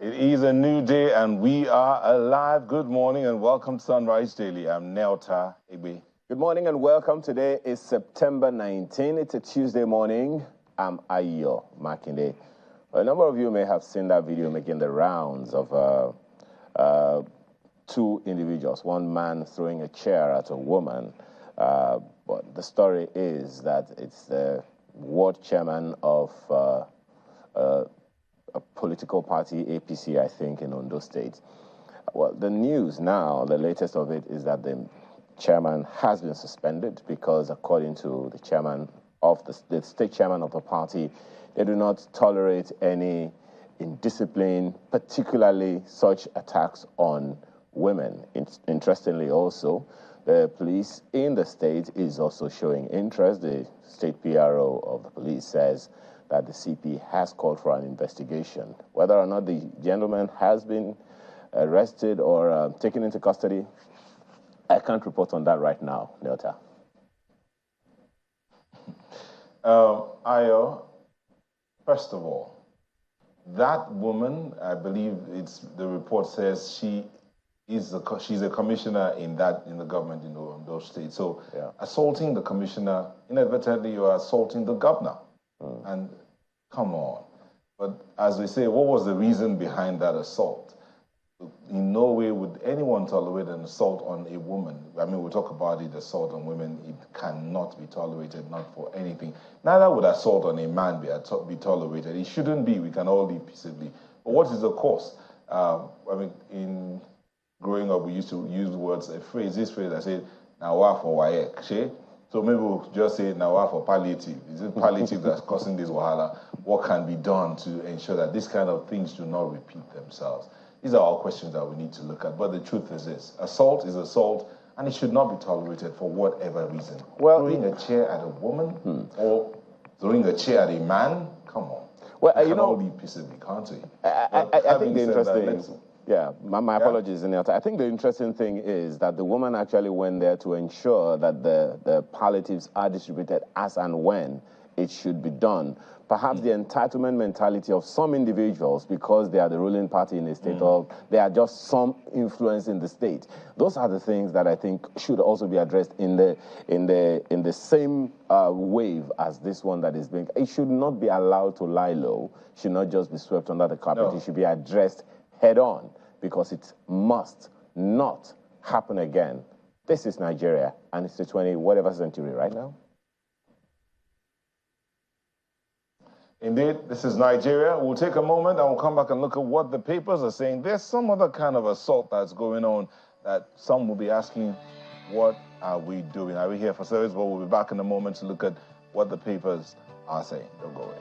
It is a new day and we are alive. Good morning and welcome to Sunrise Daily. I'm Nelta Igbe. Good morning and welcome. Today is September 19. It's a Tuesday morning. I'm Ayo Makinde. A number of you may have seen that video making the rounds of two individuals, one man throwing a chair at a woman. But the story is that it's the ward chairman of a political party, APC, I think, in Ondo State. Well, the news now, the latest of it, is that the chairman has been suspended because, according to the chairman of the state chairman of the party, they do not tolerate any indiscipline, particularly such attacks on women. Interestingly, also, the police in the state is also showing interest. The state PRO of the police says that the CP has called for an investigation. Whether or not the gentleman has been arrested or taken into custody, I can't report on that right now, Nelta. Ayo, first of all, that woman, I believe the report says she's a commissioner in the government in those states. So yeah. Assaulting the commissioner, inadvertently you are assaulting the governor. And come on. But as we say, what was the reason behind that assault? In no way would anyone tolerate an assault on a woman. I mean, we talk about it, assault on women. It cannot be tolerated, not for anything. Neither would assault on a man be tolerated. It shouldn't be. We can all live peaceably. But what is the cause? I mean, in growing up, we used to use this phrase I said, "Nawa for waek." So maybe we'll just say Nawa for palliative. Is it palliative that's causing this wahala? What can be done to ensure that these kind of things do not repeat themselves? These are all questions that we need to look at. But the truth is this: assault is assault, and it should not be tolerated for whatever reason. Well, throwing a chair at a woman or throwing a chair at a man, come on. Well, we can all live peaceably, can't we? I think the interesting. Yeah, my apologies, Nelta. I think the interesting thing is that the woman actually went there to ensure that the palliatives are distributed as and when it should be done. Perhaps the entitlement mentality of some individuals, because they are the ruling party in the state, or they are just some influence in the state. Those are the things that I think should also be addressed in the same wave as this one that is being. It should not be allowed to lie low. Should not just be swept under the carpet. No. It should be addressed head on, because it must not happen again. This is Nigeria, and it's the 20-whatever century right now. Indeed, this is Nigeria. We'll take a moment and we'll come back and look at what the papers are saying. There's some other kind of assault that's going on that some will be asking, what are we doing? Are we here for service? But we'll be back in a moment to look at what the papers are saying. Don't go away.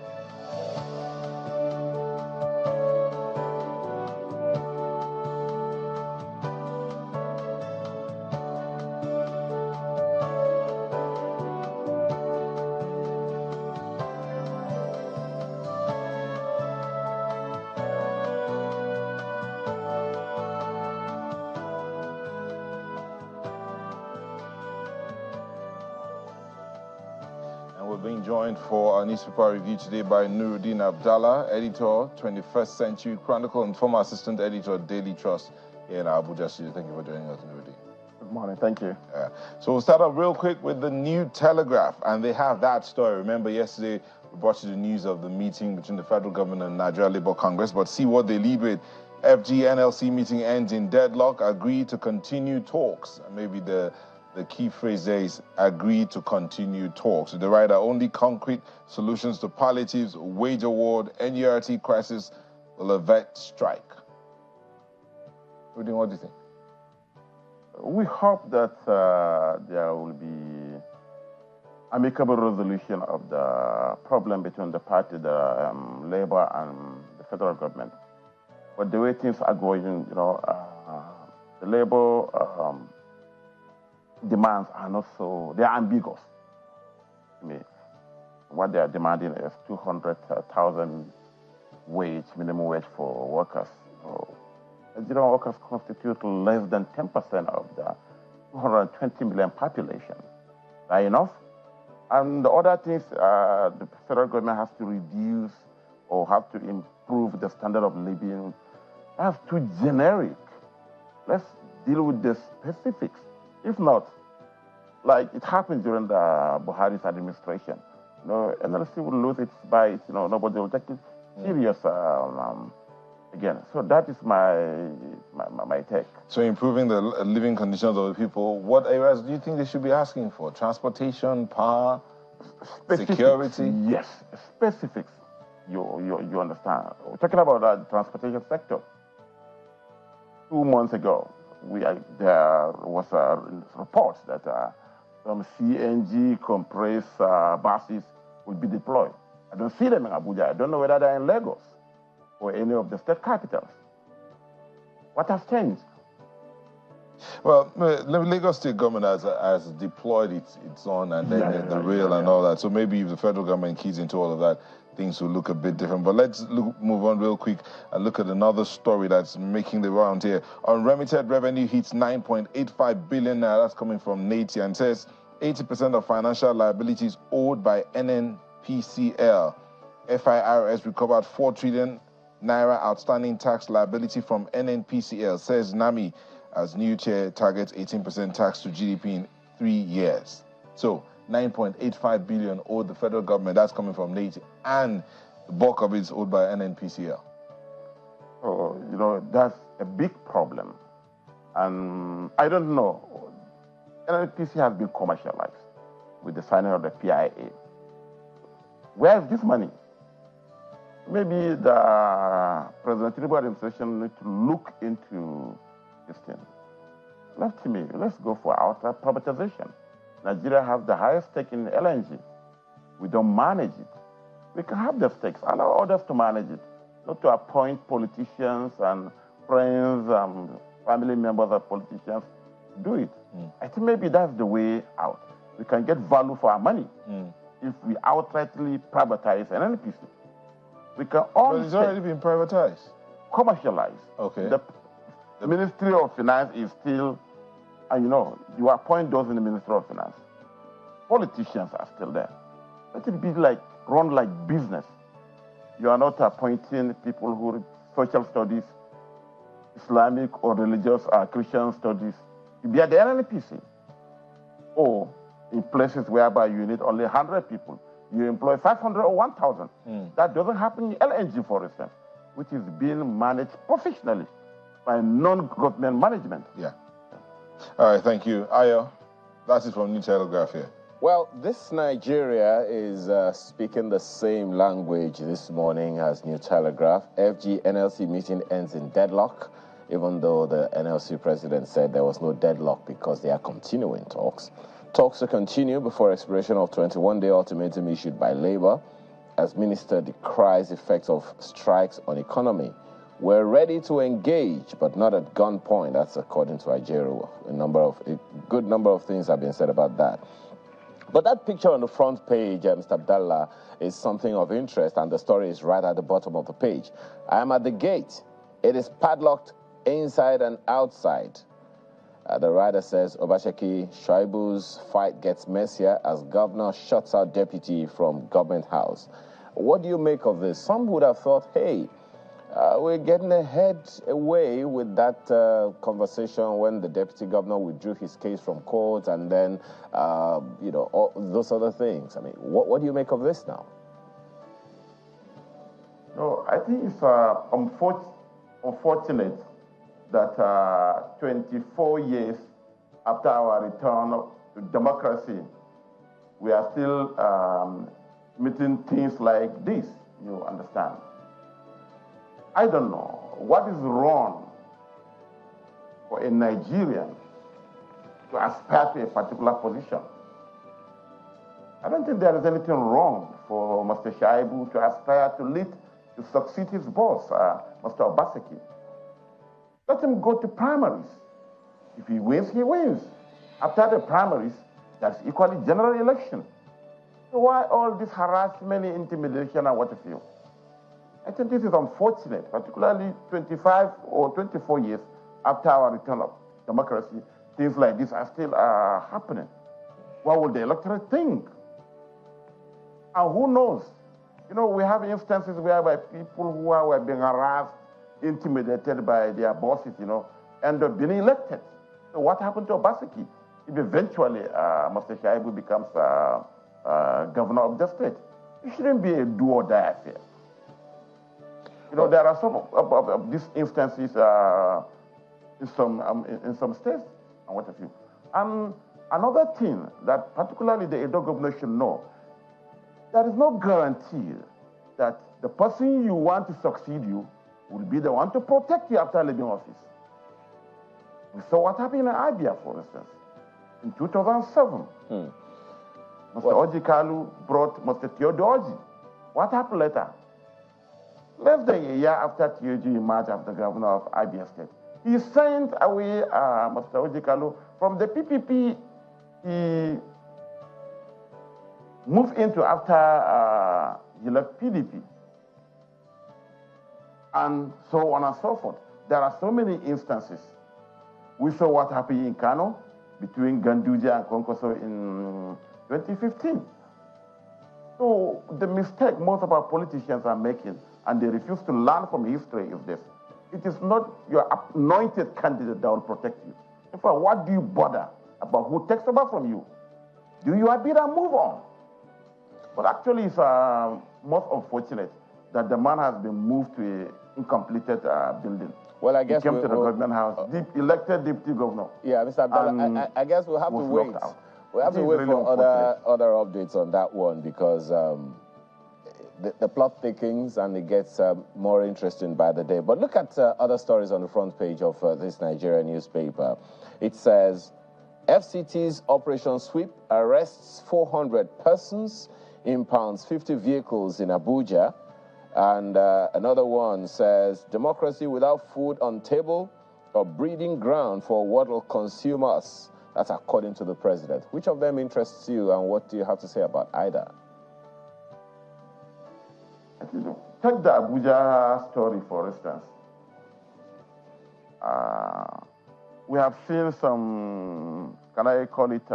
Being joined for our newspaper review today by Nuruddin Abdallah, editor, 21st Century Chronicle, and former assistant editor, Daily Trust here in Abuja Studio. Thank you for joining us, Nuruddin. Good morning. Thank you. So we'll start off real quick with the New Telegraph, and they have that story. Remember, yesterday we brought you the news of the meeting between the federal government and Nigeria Labour Congress, but see what they lead with. FG-NLC meeting ends in deadlock, agree to continue talks. Maybe the key phrase there is agree to continue talks. The writer, only concrete solutions to palliatives, wage award, NURT crisis will avert strike. What do you think? We hope that there will be amicable resolution of the problem between the party, the Labour and the federal government. But the way things are going, the Labour demands are not so, they are ambiguous. I mean, what they are demanding is 200,000 minimum wage for workers. Workers constitute less than 10% of the 220 million population. Are enough? And the other things, the federal government has to reduce or have to improve the standard of living That's too generic. Let's deal with the specifics. If not, like it happened during the Buhari's administration, NLC will lose its bite. Nobody will take it serious again. So that is my take. So improving the living conditions of the people, what areas do you think they should be asking for? Transportation, power, security? Yes, specifics. You understand. We're talking about the transportation sector. 2 months ago, there was a report that some CNG compressed buses will be deployed. I don't see them in Abuja. I don't know whether they're in Lagos or any of the state capitals. What has changed? Well, Lagos State government has deployed its own and then the rail and all that. So maybe if the federal government keys into all of that, things will look a bit different. But let's move on real quick and look at another story that's making the round here. Unremitted revenue hits 9.85 billion naira. That's coming from NATI and says 80% of financial liabilities owed by NNPCL. FIRS recovered 4 trillion naira outstanding tax liability from NNPCL, says NAMI, as new chair targets 18% tax to GDP in 3 years. So 9.85 billion owed the federal government. That's coming from NATI, and the bulk of it is owed by NNPCL. Oh, that's a big problem. And I don't know. NNPC has been commercialized with the signing of the PIA. Where is this money? Maybe the President Tinubu administration needs to look into this thing. Left to me, let's go for outright privatization. Nigeria has the highest stake in LNG. We don't manage it. We can have the stakes, allow others to manage it, not to appoint politicians and friends and family members of politicians. Do it. I think maybe that's the way out. We can get value for our money if we outrightly privatize an NPC. We can all. But it's already been privatized. Commercialized. Okay. The Ministry of Finance is still, and you appoint those in the Ministry of Finance. Politicians are still there. Let it be run like business. You are not appointing people who read social studies, Islamic or religious or Christian studies to be at the NNPC. Or in places whereby you need only 100 people, you employ 500 or 1,000. That doesn't happen in LNG, for instance, which is being managed professionally by non-government management. Yeah. All right, thank you. Ayo, that's it from New Telegraph here. Well, this Nigeria is speaking the same language this morning as New Telegraph. FG-NLC meeting ends in deadlock, even though the NLC president said there was no deadlock because they are continuing talks. Talks to continue before expiration of 21-day ultimatum issued by Labour, as minister decries effects of strikes on economy. We're ready to engage, but not at gunpoint. That's according to Ajero. A good number of things have been said about that. But that picture on the front page, Mr. Abdallah, is something of interest, and the story is right at the bottom of the page. I am at the gate. It is padlocked inside and outside. The writer says, Obaseki Shaibu's fight gets messier as governor shuts out deputy from government house. What do you make of this? Some would have thought, hey, we're getting away with that conversation when the deputy governor withdrew his case from court and then, all those other things. I mean, what do you make of this now? No, I think it's unfortunate that 24 years after our return to democracy, we are still meeting things like this, you understand. I don't know what is wrong for a Nigerian to aspire to a particular position. I don't think there is anything wrong for Mr. Shaibu to aspire to succeed his boss, Mr. Obaseki. Let him go to primaries. If he wins, he wins. After the primaries, that's equally general election. So why all this harassment, intimidation, and what have you? I think this is unfortunate, particularly 25 or 24 years after our return of democracy. Things like this are still happening. What will the electorate think? And who knows? We have instances whereby people who were being harassed intimidated by their bosses, end up being elected. So what happened to Obaseki? If eventually Mr. Shaibu becomes governor of the state, it shouldn't be a do-or-die affair. There are some of these instances in some states and what have you. And another thing that particularly the Edo governor should know, there is no guarantee that the person you want to succeed you will be the one to protect you after leaving office. We saw what happened in Abia, for instance, in 2007. Mr. Oji Kalu brought Mr. Theodoji. What happened later? Less than a year after Theodoji emerged as the governor of Abia State, he sent away Mr. Oji Kalu from the PPP. He moved into after he left PDP. And so on and so forth. There are so many instances. We saw what happened in Kano between Ganduje and Konkoso in 2015. So the mistake most of our politicians are making, and they refuse to learn from history, is this. It is not your anointed candidate that will protect you. In fact, what do you bother about who takes over from you? Do your bit and move on. But actually, it's most unfortunate that the man has been moved to an incompleted building. Well, I guess he came to the government house, elected deputy governor. Yeah, Mr. Abdallah, I guess we'll have to wait. We'll have to wait for other updates on that one, because the plot thickens and it gets more interesting by the day. But look at other stories on the front page of this Nigerian newspaper. It says, FCT's Operation Sweep arrests 400 persons, impounds 50 vehicles in Abuja. And another one says, democracy without food on table, a breeding ground for what will consume us. That's according to the president. Which of them interests you, and what do you have to say about either? Take the Abuja story, for instance. We have seen some, can I call it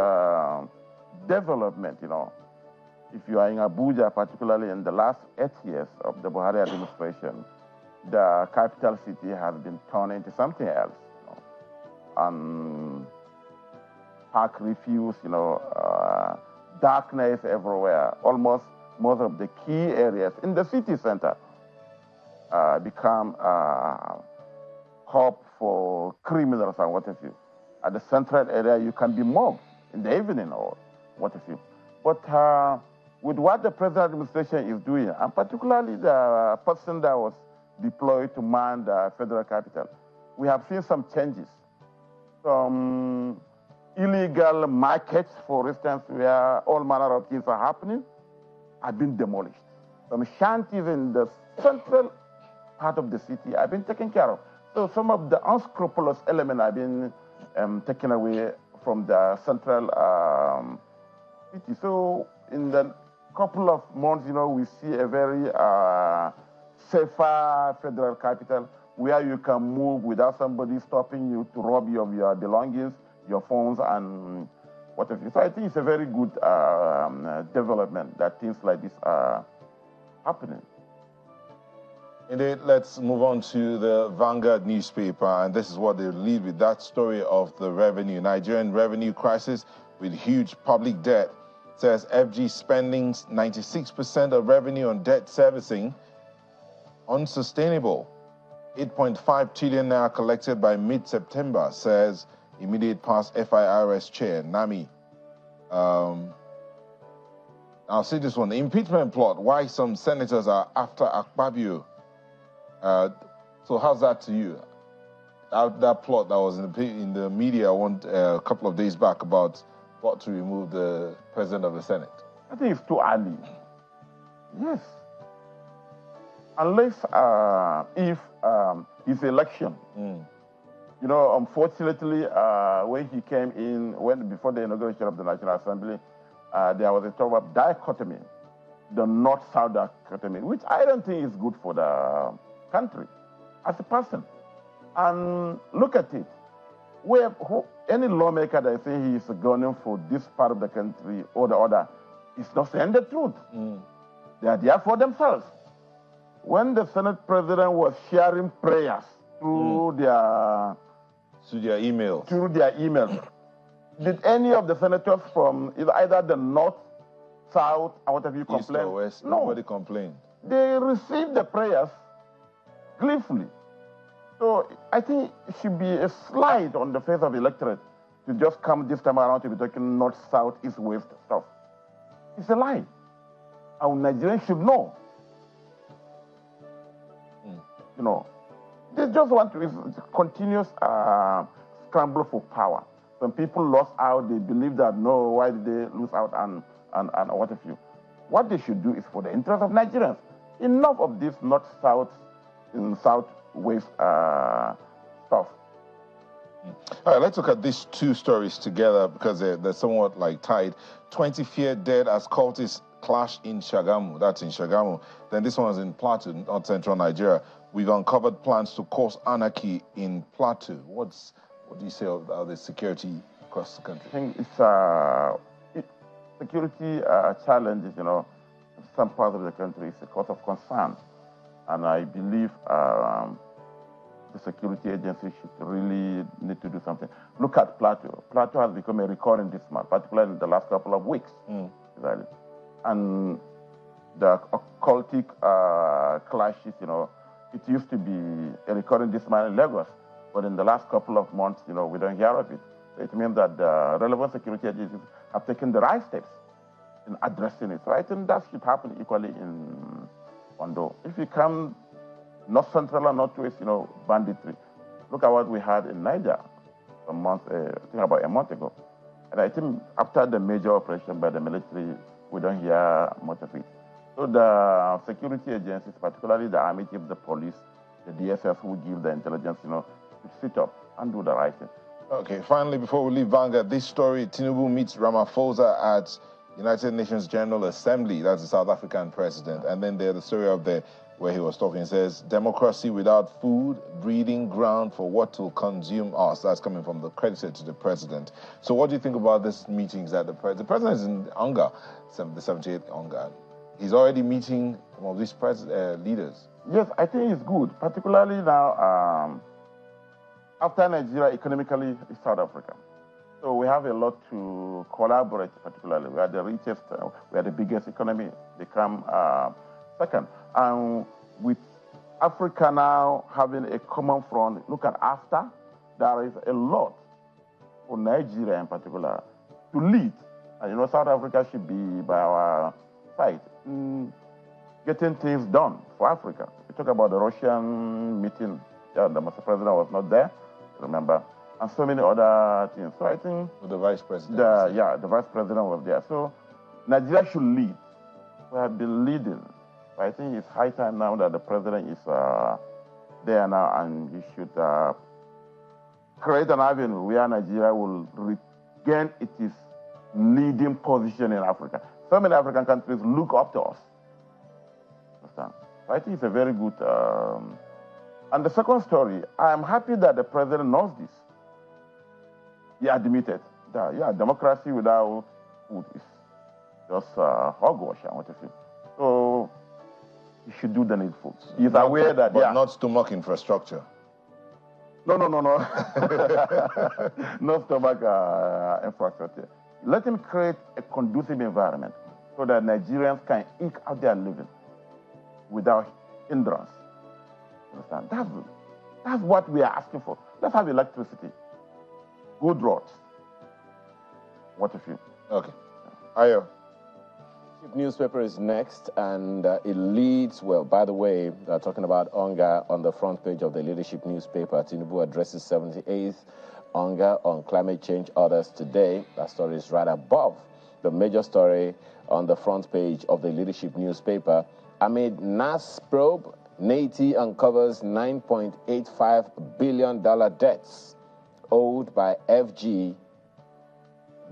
development, If you are in Abuja, particularly in the last 8 years of the Buhari administration, the capital city has been turned into something else. And park refuse, darkness everywhere. Almost most of the key areas in the city center become hub for criminals and what have you. At the central area, you can be mobbed in the evening or what have you. But with what the present administration is doing, and particularly the person that was deployed to man the federal capital, we have seen some changes. Some illegal markets, for instance, where all manner of things are happening, have been demolished. Some shanties in the central part of the city have been taken care of. So some of the unscrupulous elements have been taken away from the central city. So in the couple of months, we see a very safer federal capital where you can move without somebody stopping you to rob you of your belongings, your phones, and whatever. So I think it's a very good development that things like this are happening. Indeed, let's move on to the Vanguard newspaper, and this is what they lead with, that story of the Nigerian revenue crisis with huge public debt. It says FG spending 96% of revenue on debt servicing, unsustainable. 8.5 trillion naira collected by mid-September, says immediate past FIRS chair, Nami. I'll see this one. The impeachment plot, why some senators are after Akpabio. So how's that to you? That plot that was in the media a couple of days back about what to remove the president of the Senate. I think it's too early. Yes. Unless if his election, unfortunately, when he came in, before the inauguration of the National Assembly, there was a talk of dichotomy, the North-South dichotomy, which I don't think is good for the country as a person. And look at it. Any lawmaker that say he is gunning for this part of the country or the other is not saying the truth. They are there for themselves. when the Senate president was sharing prayers through their emails, did any of the senators from either the North, South, or whatever you complain? East or West, no. Nobody complained. They received the prayers gleefully. So I think it should be a slide on the face of the electorate to just come this time around to be talking North, South, East, West stuff. It's a lie. Our Nigerians should know. You know, they just want to, it's a continuous scramble for power. When people lost out, they believe that, no, why did they lose out and what have you? What they should do is for the interest of Nigerians. Enough of this North-South and South-West stuff. All right, let's look at these two stories together because they're somewhat like tied. 20 feared dead as cultists clash in Shagamu. That's in Shagamu. Then this one is in Plateau, North Central Nigeria. We've uncovered plans to cause anarchy in Plateau. What do you say about the security across the country? I think it's security challenges, you know, in some parts of the country is a cause of concern. And I believe the security agency should really need to do something. Look at Plateau. Plateau has become a recurring this month, particularly in the last couple of weeks. Exactly. And the occultic clashes, you know, it used to be a recurring this month in Lagos, but in the last couple of months, you know, we don't hear of it. It means that the relevant security agencies have taken the right steps in addressing it. So I think that should happen equally in Ondo. If you come North Central and Northwest, you know, banditry. Look at what we had in Niger I think about a month ago. And I think after the major operation by the military, we don't hear much of it. So the security agencies, particularly the army chief, the police, the DSS who give the intelligence, you know, to sit up and do the right thing. Okay, finally, before we leave Vanguard, this story, Tinubu meets Ramaphosa at United Nations General Assembly. That's the South African president. And then there's the story of where he was talking. It says, democracy without food, breeding ground for what will consume us. That's coming from the credited to the president. So what do you think about these meetings that the president is in UNGA, the 78th UNGA? He's already meeting some of these leaders. Yes, I think it's good, particularly now after Nigeria economically is South Africa. So we have a lot to collaborate, particularly. We are the richest, we are the biggest economy. They come second. And with Africa now having a common front, look at AFTA, there is a lot for Nigeria in particular to lead. And you know, South Africa should be by our side, getting things done for Africa. We talk about the Russian meeting, the Mr. President was not there, remember, and so many other things. So I think the vice president. The vice president was there. So Nigeria should lead. We have been leading. I think it's high time now that the president is there now, and he should create an avenue where Nigeria will regain its leading position in Africa. So many African countries look up to us. Understand? I think it's a very good. And the second story, I am happy that the president knows this. He admitted that, democracy without food is just hogwash and what you say. So he should do the needful. He's aware that, but not stomach infrastructure. No. No stomach infrastructure. Let him create a conducive environment so that Nigerians can eke out their living without hindrance. Understand? That's what we are asking for. Let's have electricity, good roads. What if you? Okay. Ayo. Newspaper is next, and it leads, well, by the way, talking about UNGA on the front page of the Leadership newspaper. Tinubu addresses 78th UNGA on climate change orders today. That story is right above the major story on the front page of the Leadership newspaper. Amid NAS probe, NATI uncovers $9.85 billion debts owed by FG,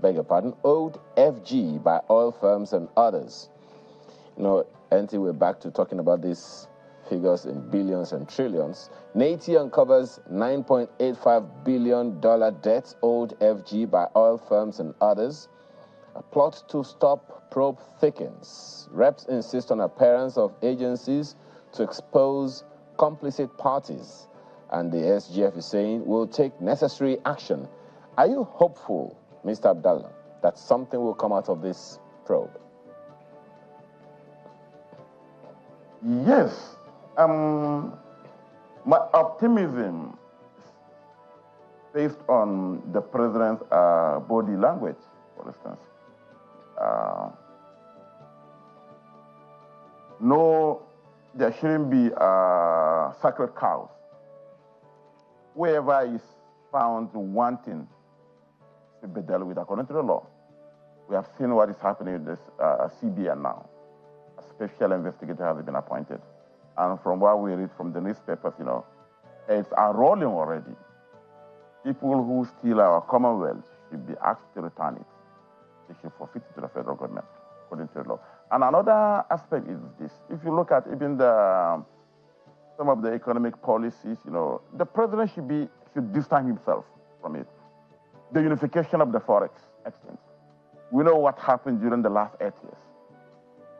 owed FG by oil firms and others. You know, until we're back to talking about these figures in billions and trillions. NATI uncovers $9.85 billion debts owed FG by oil firms and others. A plot to stop probe thickens. Reps insist on appearance of agencies to expose complicit parties. And the SGF is saying we'll take necessary action. Are you hopeful, Mr. Abdallah, that something will come out of this probe? Yes. My optimism is based on the president's body language, for instance. No, there shouldn't be sacred cows. Whoever is found wanting to be dealt with according to the law. We have seen what is happening with this CBN now. A special investigator has been appointed. And from what we read from the newspapers, you know, it's unrolling already. People who steal our commonwealth should be asked to return it. They should forfeit it to the federal government, according to the law. And another aspect is this. If you look at even some of the economic policies, you know, the president should distance himself from it. The unification of the forex exchange. We know what happened during the last 8 years.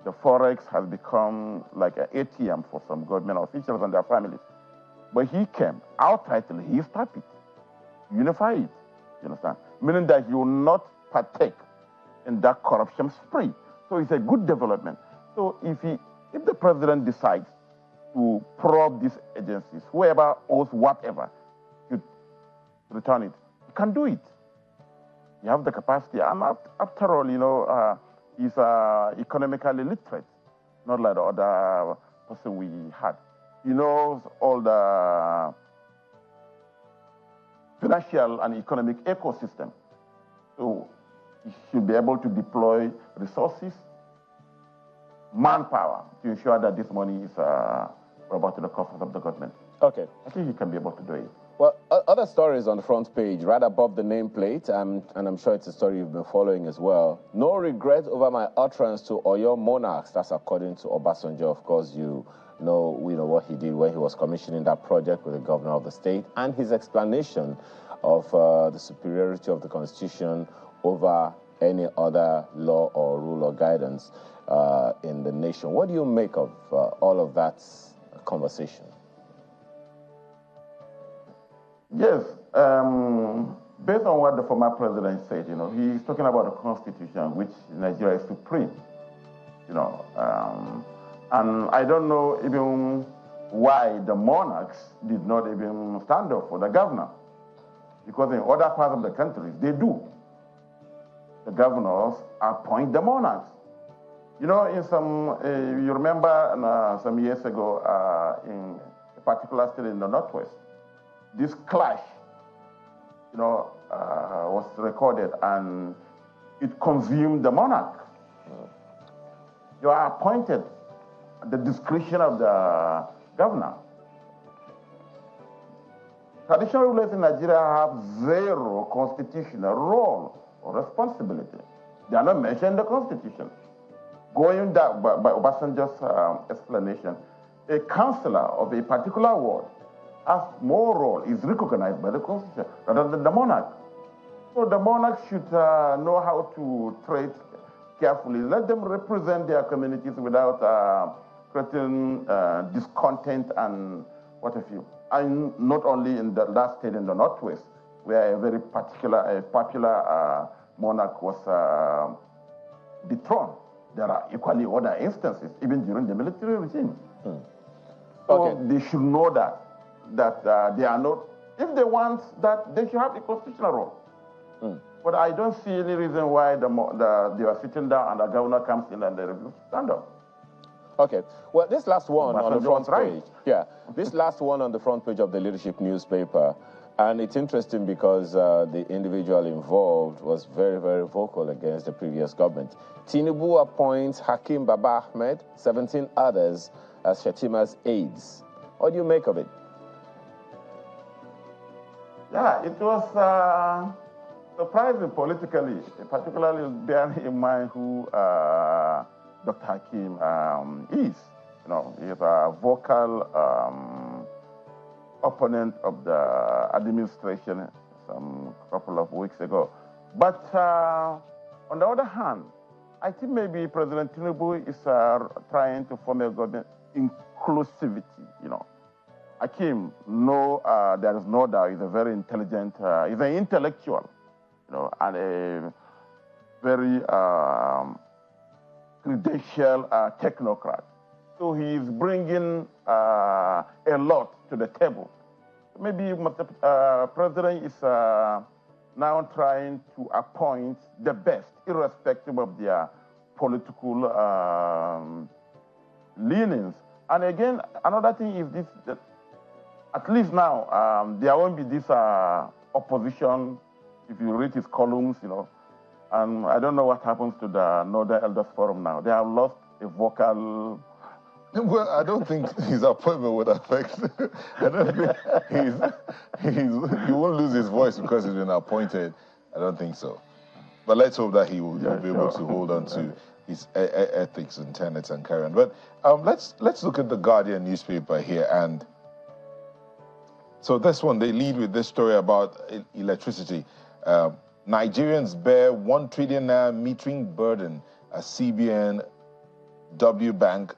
The forex has become like an ATM for some government officials and their families. But he came outrightly, he stopped it, unify it, you understand? Meaning that he will not partake in that corruption spree. So it's a good development. So if the president decides to probe these agencies, whoever owes whatever should return it, he can do it. You have the capacity. And after all, you know, he's economically literate, not like the other person we had. He knows all the financial and economic ecosystem. So he should be able to deploy resources, manpower, to ensure that this money is brought to the coffers of the government. Okay. I think he can be able to do it. Well, other stories on the front page, right above the nameplate, and I'm sure it's a story you've been following as well. No regret over my utterance to Oyo monarchs. That's according to Obasanjo. Of course, we know what he did when he was commissioning that project with the governor of the state, and his explanation of the superiority of the Constitution over any other law or rule or guidance in the nation. What do you make of all of that conversation? Yes, based on what the former president said, you know, he's talking about a constitution which Nigeria is supreme, you know, and I don't know even why the monarchs did not even stand up for the governor, because in other parts of the country, they do. The governors appoint the monarchs. You know, in some, you remember some years ago in a particular state in the Northwest, this clash, you know, was recorded and it consumed the monarch. You are appointed at the discretion of the governor. Traditional rulers in Nigeria have zero constitutional role or responsibility. They are not mentioned in the Constitution. Going that by Obasanjo's explanation, a councillor of a particular ward has more role, is recognized by the Constitution rather than the monarch. So the monarch should know how to tread carefully. Let them represent their communities without creating discontent and what have you. And not only in the last state in the Northwest, where a very popular monarch was dethroned. There are equally other instances, even during the military regime. So they should know that they are not, if they want that, they should have a constitutional role. But I don't see any reason why they are sitting down and the governor comes in and they refuse to stand up. Okay. Well, this last one on the front page. Yeah. This last one on the front page of the Leadership newspaper. And it's interesting because the individual involved was very, very vocal against the previous government. Tinubu appoints Hakim Baba Ahmed, 17 others as Shetima's aides. What do you make of it? Yeah, it was surprising politically, particularly bearing in mind who Dr. Hakim is. You know, he's a vocal opponent of the administration some couple of weeks ago. But on the other hand, I think maybe President Tinubu is trying to form a government inclusivity, you know. Akim, there is no doubt, he's a very intelligent, he's an intellectual, you know, and a very credentialed technocrat. So he's bringing a lot to the table. Maybe the president is now trying to appoint the best, irrespective of their political leanings. And again, another thing is this, that at least now, there won't be this opposition, if you read his columns, you know. And I don't know what happens to the Northern Elders Forum now. They have lost a vocal... Well, I don't think his appointment would affect. I don't think he won't lose his voice because he's been appointed. I don't think so. But let's hope that he will be able to hold on to his ethics and tenets and carry on. But let's look at the Guardian newspaper here. And so this one, they lead with this story about electricity. Nigerians bear 1 trillion metering burden as CBN W Bank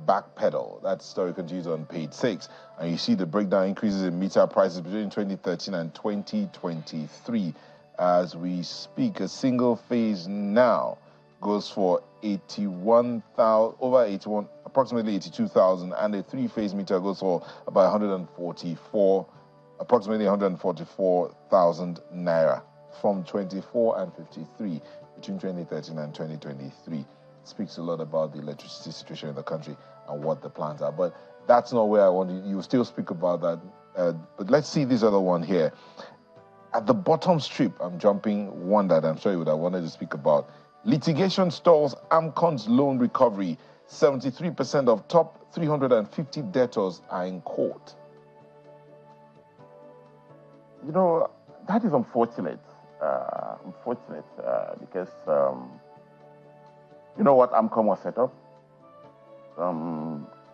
backpedal. That story continues on page 6. And you see the breakdown increases in meter prices between 2013 and 2023. As we speak, a single phase now goes for approximately 82,000, and a 3-phase meter goes for about approximately 144,000 naira from 24 and 53 between 2013 and 2023. Speaks a lot about the electricity situation in the country and what the plans are. But that's not where I want you still speak about that. But let's see this other one here. At the bottom strip, I'm jumping one that I'm sure you would have wanted to speak about. Litigation stalls AMCON's loan recovery. 73% of top 350 debtors are in court. You know, that is unfortunate. Because you know what AMCON was set up?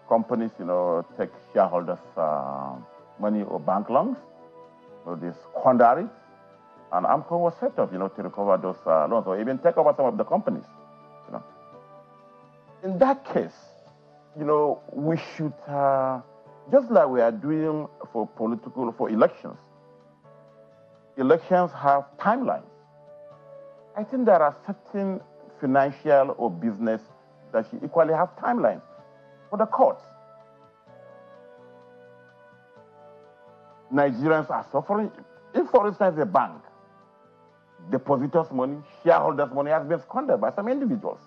Companies, you know, take shareholders' money or bank loans, so they squander it, and AMCON was set up, you know, to recover those loans or even take over some of the companies, you know. In that case, you know, we should, just like we are doing for elections, elections have timelines. I think there are certain financial or business that should equally have timelines for the courts. Nigerians are suffering. If, for instance, a bank, depositors' money, shareholders' money has been squandered by some individuals,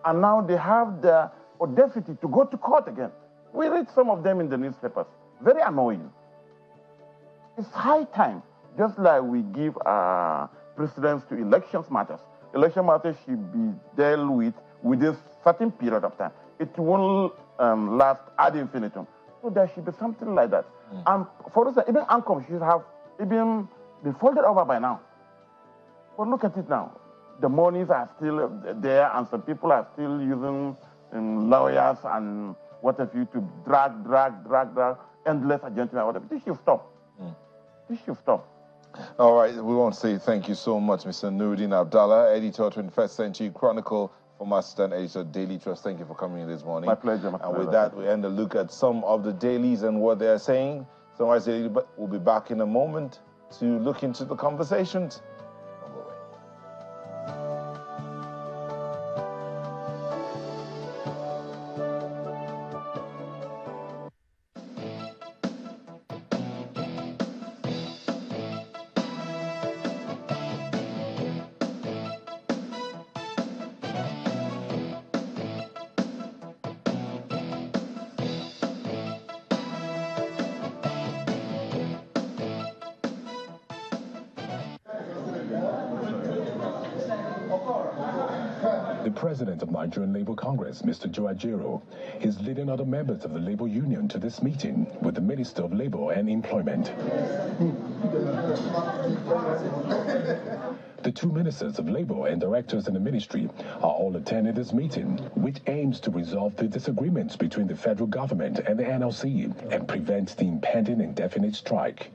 and now they have the audacity to go to court again. We read some of them in the newspapers. Very annoying. It's high time, just like we give precedence to elections matters. Election matters should be dealt with within a certain period of time. It won't last ad infinitum. So there should be something like that. And for instance, even AMCON should have even been folded over by now. But look at it now. The monies are still there, and some people are still using lawyers and what have you to drag endless agenda. This should stop. This should stop. All right, we want to say thank you so much, Mr. Nuruddin Abdallah, editor, 21st Century Chronicle, former assistant editor, Daily Trust. Thank you for coming in this morning. My pleasure. And with that, we end a look at some of the dailies and what they're saying. Sunrise Daily, but we'll be back in a moment to look into the conversations. The president of Nigerian Labour Congress, Mr. Joe Ajero, is leading other members of the Labour Union to this meeting with the Minister of Labour and Employment. The two ministers of labor and directors in the ministry are all attending this meeting, which aims to resolve the disagreements between the federal government and the NLC and prevent the impending indefinite strike.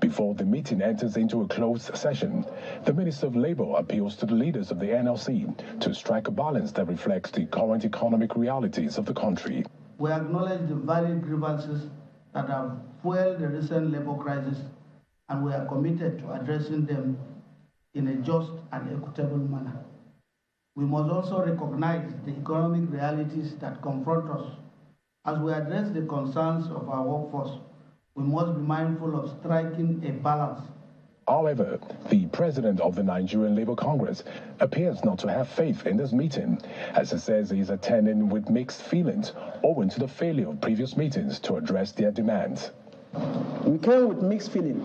Before the meeting enters into a closed session, the Minister of Labor appeals to the leaders of the NLC to strike a balance that reflects the current economic realities of the country. We acknowledge the valid grievances that have fueled the recent labor crisis, and we are committed to addressing them in a just and equitable manner. We must also recognize the economic realities that confront us. As we address the concerns of our workforce, we must be mindful of striking a balance. However, the president of the Nigerian Labour Congress appears not to have faith in this meeting, as he says he is attending with mixed feelings owing to the failure of previous meetings to address their demands. We came with mixed feelings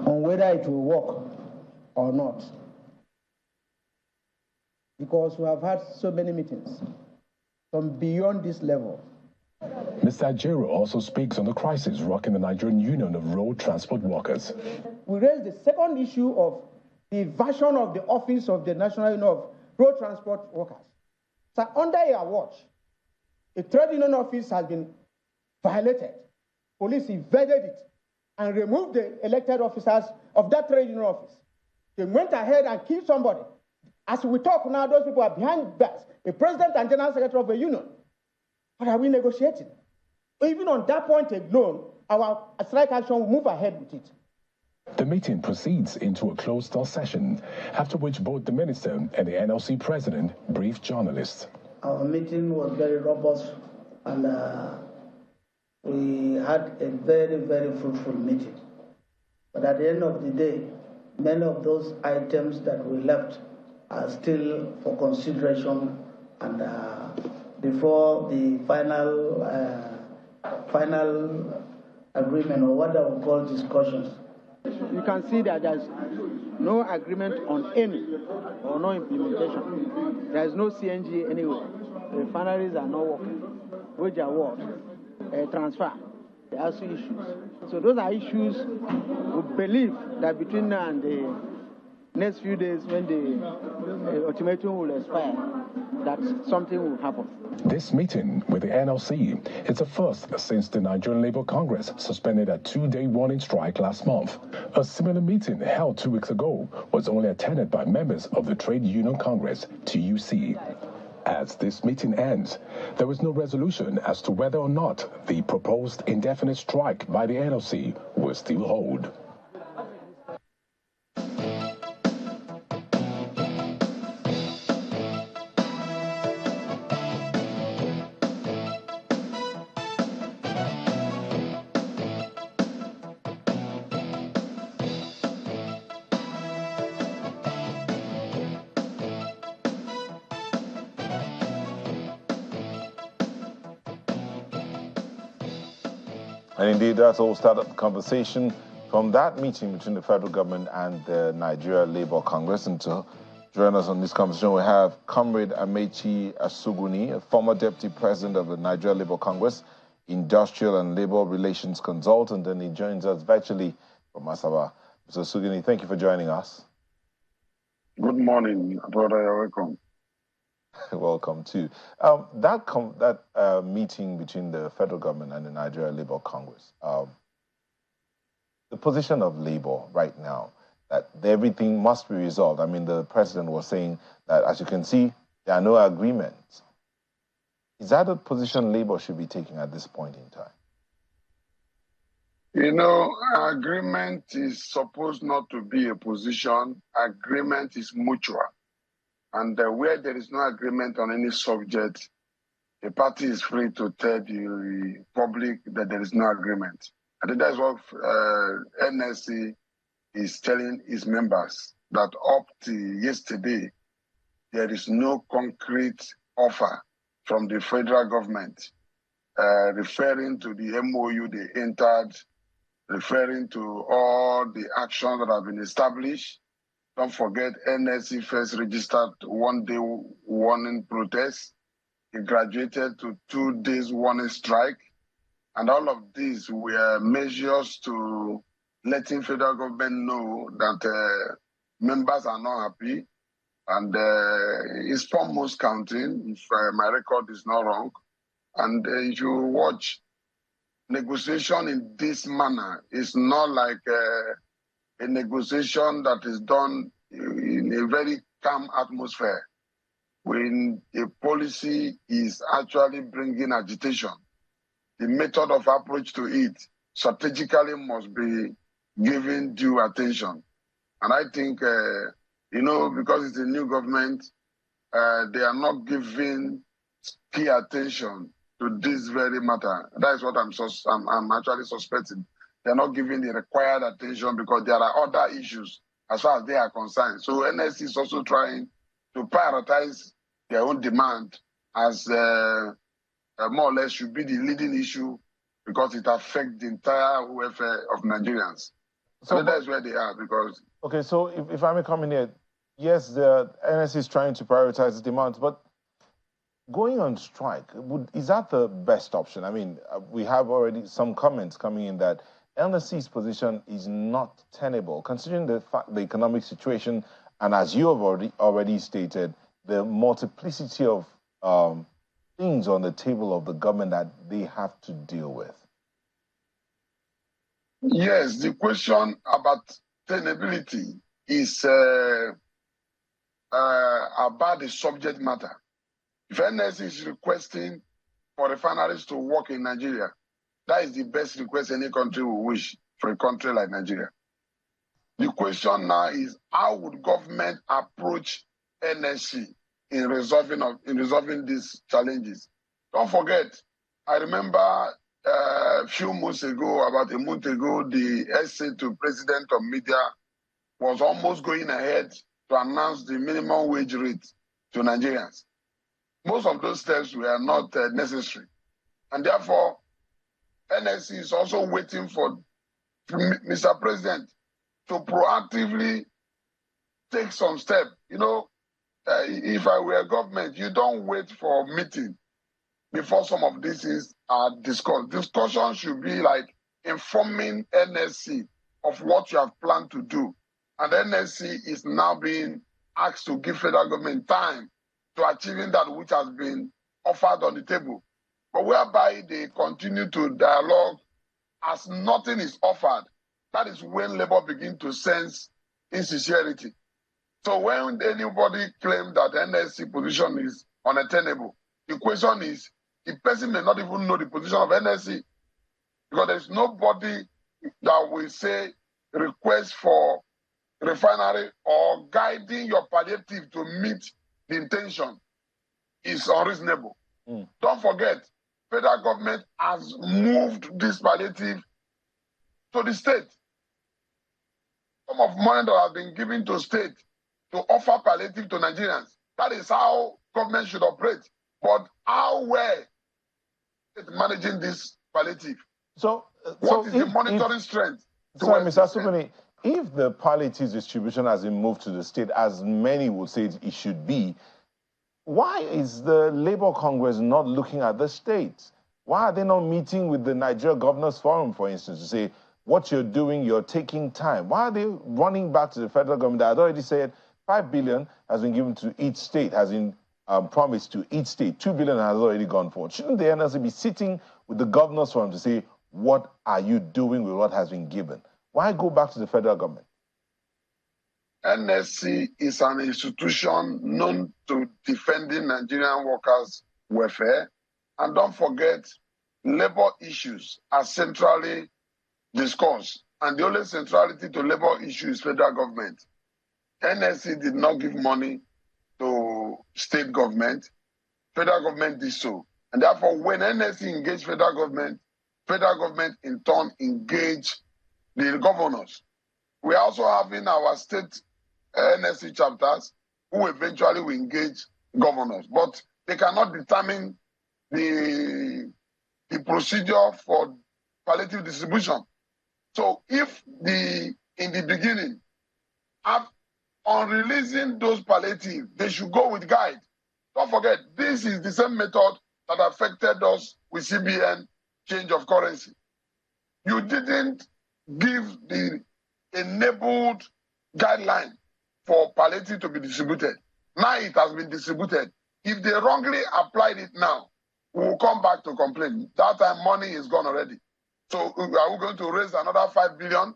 on whether it will work or not, because we have had so many meetings from beyond this level. Mr. Ajero also speaks on the crisis rocking the Nigerian Union of Road Transport Workers. We raised the second issue of the version of the office of the National Union of Road Transport Workers. So under your watch, a trade union office has been violated. Police invaded it and removed the elected officers of that trade union office. They went ahead and killed somebody. As we talk now, those people are behind bars, the president and general secretary of a union. What are we negotiating? Even on that point alone, our strike action will move ahead with it. The meeting proceeds into a closed-door session, after which both the minister and the NLC president briefed journalists. Our meeting was very robust, and we had a very, very fruitful meeting. But at the end of the day, many of those items that we left are still for consideration, and before the final agreement, or what I would call discussions. You can see that there's no agreement on any or no implementation. There's no CNG anywhere. The refineries are not working. Wage award, transfer, there are also issues. So those are issues we believe that between now and the next few days, when the ultimatum will expire, that something will happen. This meeting with the NLC is the first since the Nigerian Labour Congress suspended a 2-day warning strike last month. A similar meeting held 2 weeks ago was only attended by members of the Trade Union Congress, TUC. As this meeting ends, there is no resolution as to whether or not the proposed indefinite strike by the NLC will still hold. And indeed, that's all started the conversation from that meeting between the federal government and the Nigeria Labour Congress. And to join us on this conversation, we have Comrade Amaechi Asuguni, a former deputy president of the Nigeria Labour Congress, industrial and labor relations consultant, and he joins us virtually from Asaba. Mr. Asuguni, thank you for joining us. Good morning, brother. You're welcome. Welcome too. That meeting between the federal government and the Nigeria Labour Congress, the position of Labour right now, that everything must be resolved. I mean, the president was saying that, as you can see, there are no agreements. Is that a position Labour should be taking at this point in time? You know, agreement is supposed not to be a position. Agreement is mutual. And where there is no agreement on any subject, the party is free to tell the public that there is no agreement. I think that's what NSC is telling its members, that up to yesterday, there is no concrete offer from the federal government referring to the MOU they entered, referring to all the actions that have been established. Don't forget, NSC first registered 1-day warning protest. It graduated to 2 days warning strike. And all of these were measures to letting federal government know that members are not happy, and it's foremost counting, if my record is not wrong. And if you watch negotiation in this manner, it's not like a negotiation that is done in a very calm atmosphere. When a policy is actually bringing agitation, the method of approach to it strategically must be given due attention. And I think, because it's a new government, they are not giving key attention to this very matter. That is what I'm actually suspecting. They're not giving the required attention because there are other issues as far as they are concerned. So NSC is also trying to prioritize their own demand as more or less should be the leading issue because it affects the entire welfare of Nigerians. So that's where they are because... Okay, so if I may come in here, yes, the NSC is trying to prioritize the demands, but going on strike, is that the best option? I mean, we have already some comments coming in that NSC's position is not tenable, considering the economic situation, and as you have already stated, the multiplicity of things on the table of the government that they have to deal with. Yes, the question about tenability is about the subject matter. If NSC is requesting for refineries to work in Nigeria, that is the best request any country will wish for a country like Nigeria. The question now is, how would government approach NSC in resolving these challenges? Don't forget, I remember a few months ago, about a month ago, the essay to President of Media was almost going ahead to announce the minimum wage rate to Nigerians. Most of those steps were not necessary. And therefore, NSC is also waiting for Mr. President to proactively take some steps. If I were government, you don't wait for a meeting before some of these things are discussed. Discussion should be like informing NSC of what you have planned to do. And NSC is now being asked to give federal government time to achieving that which has been offered on the table. But whereby they continue to dialogue as nothing is offered, that is when Labour begin to sense insincerity. So when anybody claims that the NSC position is unattainable, the question is, the person may not even know the position of NSC because there's nobody that will say request for refinery or guiding your palliative to meet the intention is unreasonable. Don't forget, federal government has moved this palliative to the state. Some of money that has been given to state to offer palliative to Nigerians. That is how government should operate. But how well is managing this palliative? What is the monitoring strength? Sorry, Mr. Asupani, if the palliative distribution has been moved to the state, as many would say it should be, why is the Labour Congress not looking at the states? Why are they not meeting with the Nigeria Governors Forum, for instance, to say, what you're doing, you're taking time? Why are they running back to the federal government that had already said 5 billion has been given to each state, has been promised to each state, 2 billion has already gone forward? Shouldn't the NLC be sitting with the Governors Forum to say, what are you doing with what has been given? Why go back to the federal government? NSC is an institution known to defending Nigerian workers' welfare. And don't forget, labor issues are centrally discussed. And the only centrality to labor issues is federal government. NSC did not give money to state government. Federal government did so. And therefore, when NSC engaged federal government in turn engaged the governors. We are also having our state NSC chapters who eventually will engage governors, but they cannot determine the procedure for palliative distribution. So if in the beginning, on releasing those palliative, they should go with guide. Don't forget, this is the same method that affected us with CBN change of currency. You didn't give the enabled guideline for palliative to be distributed. Now it has been distributed. If they wrongly applied it now, we will come back to complain. That time money is gone already. So are we going to raise another 5 billion?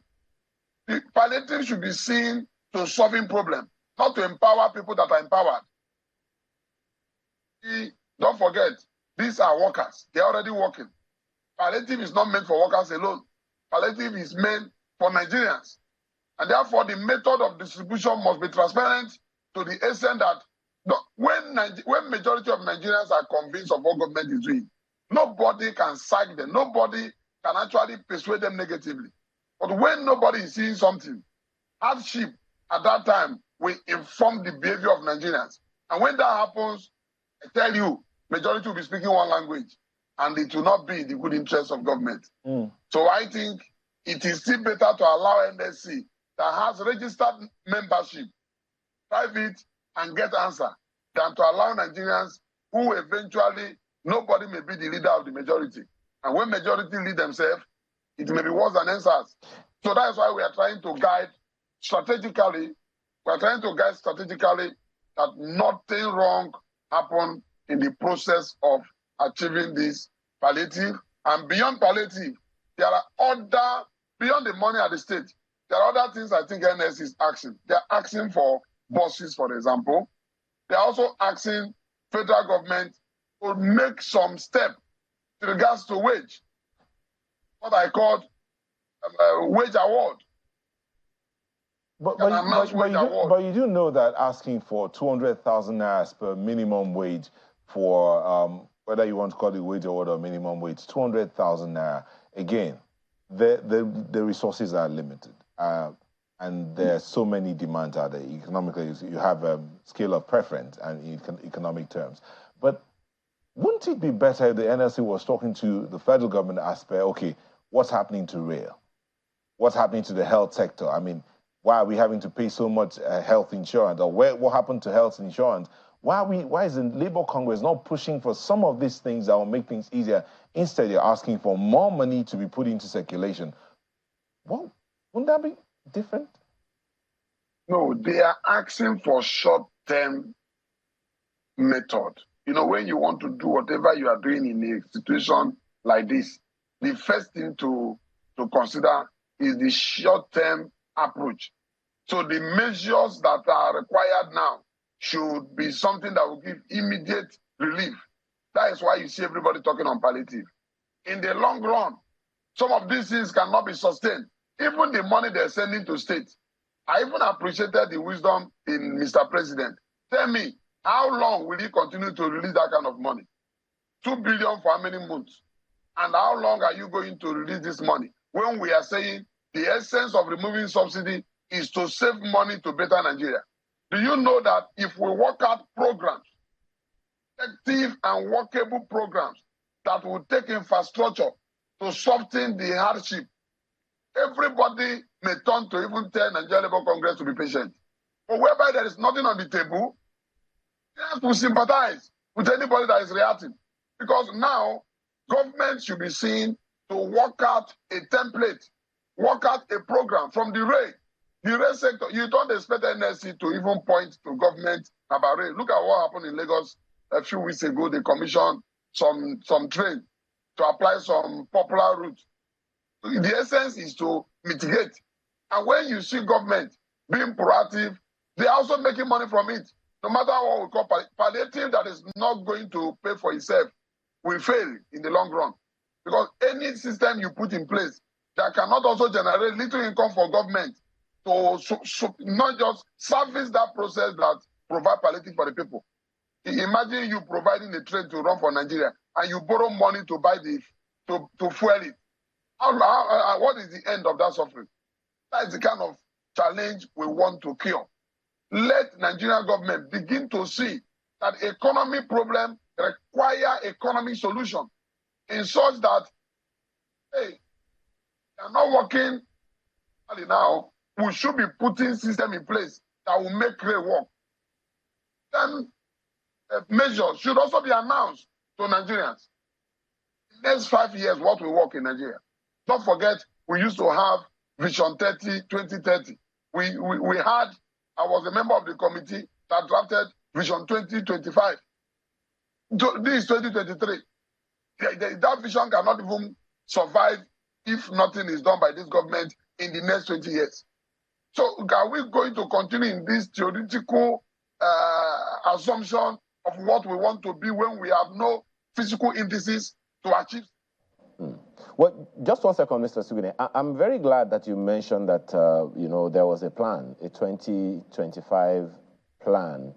The palliative should be seen to solving problem, not to empower people that are empowered. Don't forget, these are workers. They're already working. Palliative is not meant for workers alone. Palliative is meant for Nigerians. And therefore, the method of distribution must be transparent to the extent that when majority of Nigerians are convinced of what government is doing, nobody can sack them. Nobody can actually persuade them negatively. But when nobody is seeing something, hardship at that time will inform the behavior of Nigerians. And when that happens, I tell you, majority will be speaking one language, and it will not be in the good interest of government. So I think it is still better to allow NSC that has registered membership, private, and get answer, than to allow Nigerians who eventually nobody may be the leader of the majority. And when majority lead themselves, it may be worse than answers. So that is why we are trying to guide strategically. We are trying to guide strategically that nothing wrong happen in the process of achieving this palliative. And beyond palliative, there are other, beyond the money at the state, there are other things I think NS is asking. They are asking for buses, for example. They are also asking federal government to make some step in regards to wage, what I call wage award. But you do know that asking for 200,000 naira per minimum wage for whether you want to call it wage award or minimum wage, 200,000 naira. Again, the resources are limited, and there are so many demands out there. Economically, you have a scale of preference and in economic terms. But wouldn't it be better if the NLC was talking to the federal government aspect? Okay, what's happening to rail? What's happening to the health sector? I mean, why are we having to pay so much health insurance? Or what happened to health insurance? Why is the Labour Congress not pushing for some of these things that will make things easier? Instead, you're asking for more money to be put into circulation. Well, wouldn't that be different? No, they are asking for short-term method. You know, when you want to do whatever you are doing in a situation like this, the first thing to consider is the short-term approach. So the measures that are required now should be something that will give immediate relief. That is why you see everybody talking on palliative. In the long run, some of these things cannot be sustained. Even the money they're sending to states. I even appreciated the wisdom in Mr. President. Tell me, how long will he continue to release that kind of money? 2 billion for how many months? And how long are you going to release this money? When we are saying the essence of removing subsidy is to save money to better Nigeria. Do you know that if we work out programs, effective and workable programs that will take infrastructure to soften the hardship, everybody may turn to even tell Nigeria Labour Congress to be patient. But whereby there is nothing on the table, they have to sympathize with anybody that is reacting. Because now, government should be seen to work out a template, work out a program from the rail. The rail sector, you don't expect NSC to even point to government about rail. Look at what happened in Lagos a few weeks ago. They commissioned some train to apply some popular routes. The essence is to mitigate. And when you see government being proactive, they're also making money from it. No matter what we call palliative that is not going to pay for itself will fail in the long run. Because any system you put in place that cannot also generate little income for government to not just service that process that provide palliative for the people. Imagine you providing a train to run for Nigeria and you borrow money to buy to fuel it. What is the end of that suffering? That is the kind of challenge we want to cure. Let Nigerian government begin to see that economy problem require economic solution in such that, hey, they are not working now. We should be putting system in place that will make rail work. Then measures should also be announced to Nigerians. In the next 5 years, what will work in Nigeria? Don't forget, we used to have Vision 2030. We had, I was a member of the committee that drafted Vision 2025. This is 2023. That vision cannot even survive if nothing is done by this government in the next 20 years. So are we going to continue in this theoretical assumption of what we want to be when we have no physical indices to achieve? Well, just 1 second, Mr. Sugune. I'm very glad that you mentioned that, there was a plan, a 2025 plan,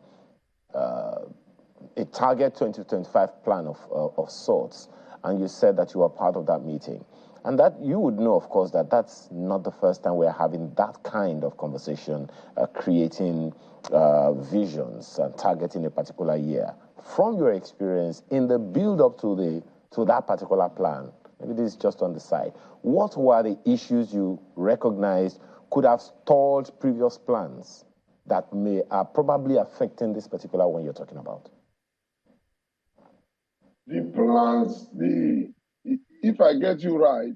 a target 2025 plan of sorts, and you said that you were part of that meeting. And that you would know, of course, that that's not the first time we're having that kind of conversation, creating visions and targeting a particular year. From your experience in the build-up to that particular plan, maybe this is just on the side, what were the issues you recognized could have stalled previous plans that are probably affecting this particular one you're talking about? The plans, if I get you right,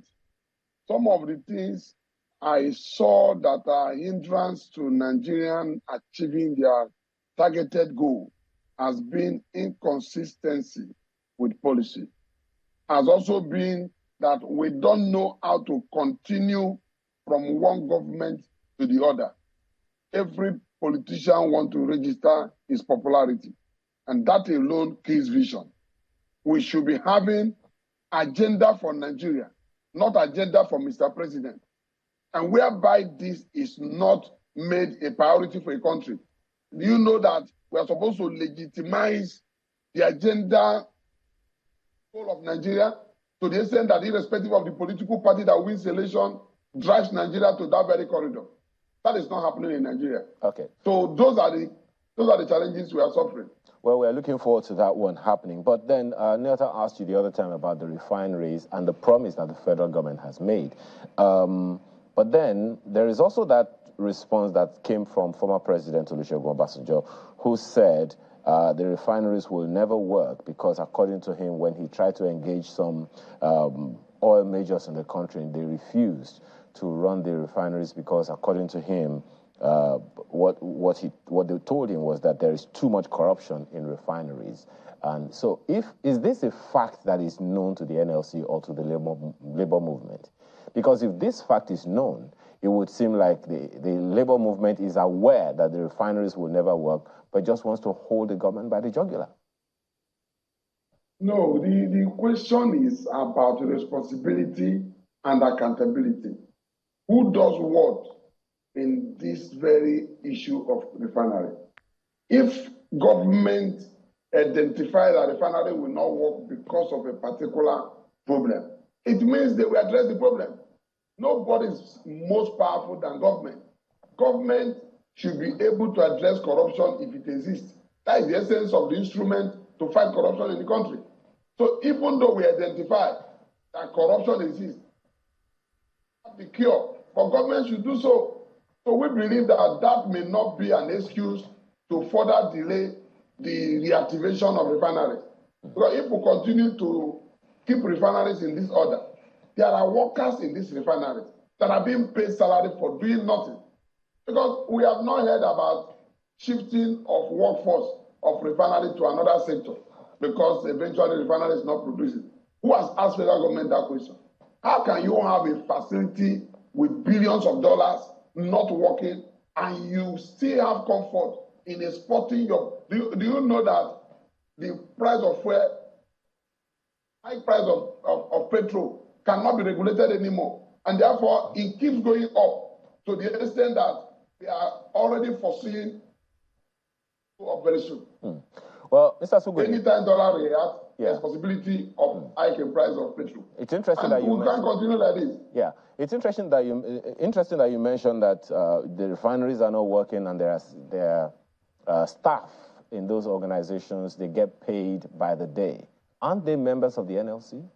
some of the things I saw that are hindrance to Nigerian achieving their targeted goal has been inconsistency with policy. Has also been that we don't know how to continue from one government to the other. Every politician wants to register his popularity, and that alone kills vision. We should be having agenda for Nigeria, not agenda for Mr. President. And whereby this is not made a priority for a country. Do you know that we are supposed to legitimize the agenda of Nigeria to the extent that irrespective of the political party that wins the election, drives Nigeria to that very corridor? That is not happening in Nigeria. Okay. So those are the challenges we are suffering. Well, we're looking forward to that one happening. But then Nyota asked you the other time about the refineries and the promise that the federal government has made. But then there is also that response that came from former President Olusegun Obasanjo, who said the refineries will never work because, according to him, when he tried to engage some oil majors in the country, they refused to run the refineries because, according to him, what they told him was that there is too much corruption in refineries. And so is this a fact that is known to the NLC or to the labor movement? Because if this fact is known, it would seem like the labor movement is aware that the refineries will never work, but just wants to hold the government by the jugular. No, the question is about responsibility and accountability. Who does what in this very issue of refinery? If government identify that refinery will not work because of a particular problem, it means they will address the problem. Nobody is most powerful than government. Government should be able to address corruption if it exists. That is the essence of the instrument to fight corruption in the country. So even though we identify that corruption exists, the cure, but government should do so. So we believe that that may not be an excuse to further delay the reactivation of refineries. Because if we continue to keep refineries in this order, there are workers in these refineries that are being paid salary for doing nothing. Because we have not heard about shifting of workforce of refinery to another sector because eventually refinery is not producing. Who has asked federal government that question? How can you have a facility with billions of dollars not working and you still have comfort in exporting your... Do you know that the price of fuel, high price of petrol cannot be regulated anymore, and therefore it keeps going up to the extent that we are already foreseeing very soon. Well, Mr. Sugune, anytime dollar reacts, there's possibility of hiking price of petrol. It's interesting that you can't continue like this. Yeah, it's interesting that you mentioned that the refineries are not working and their staff in those organizations, they get paid by the day. Aren't they members of the NLC?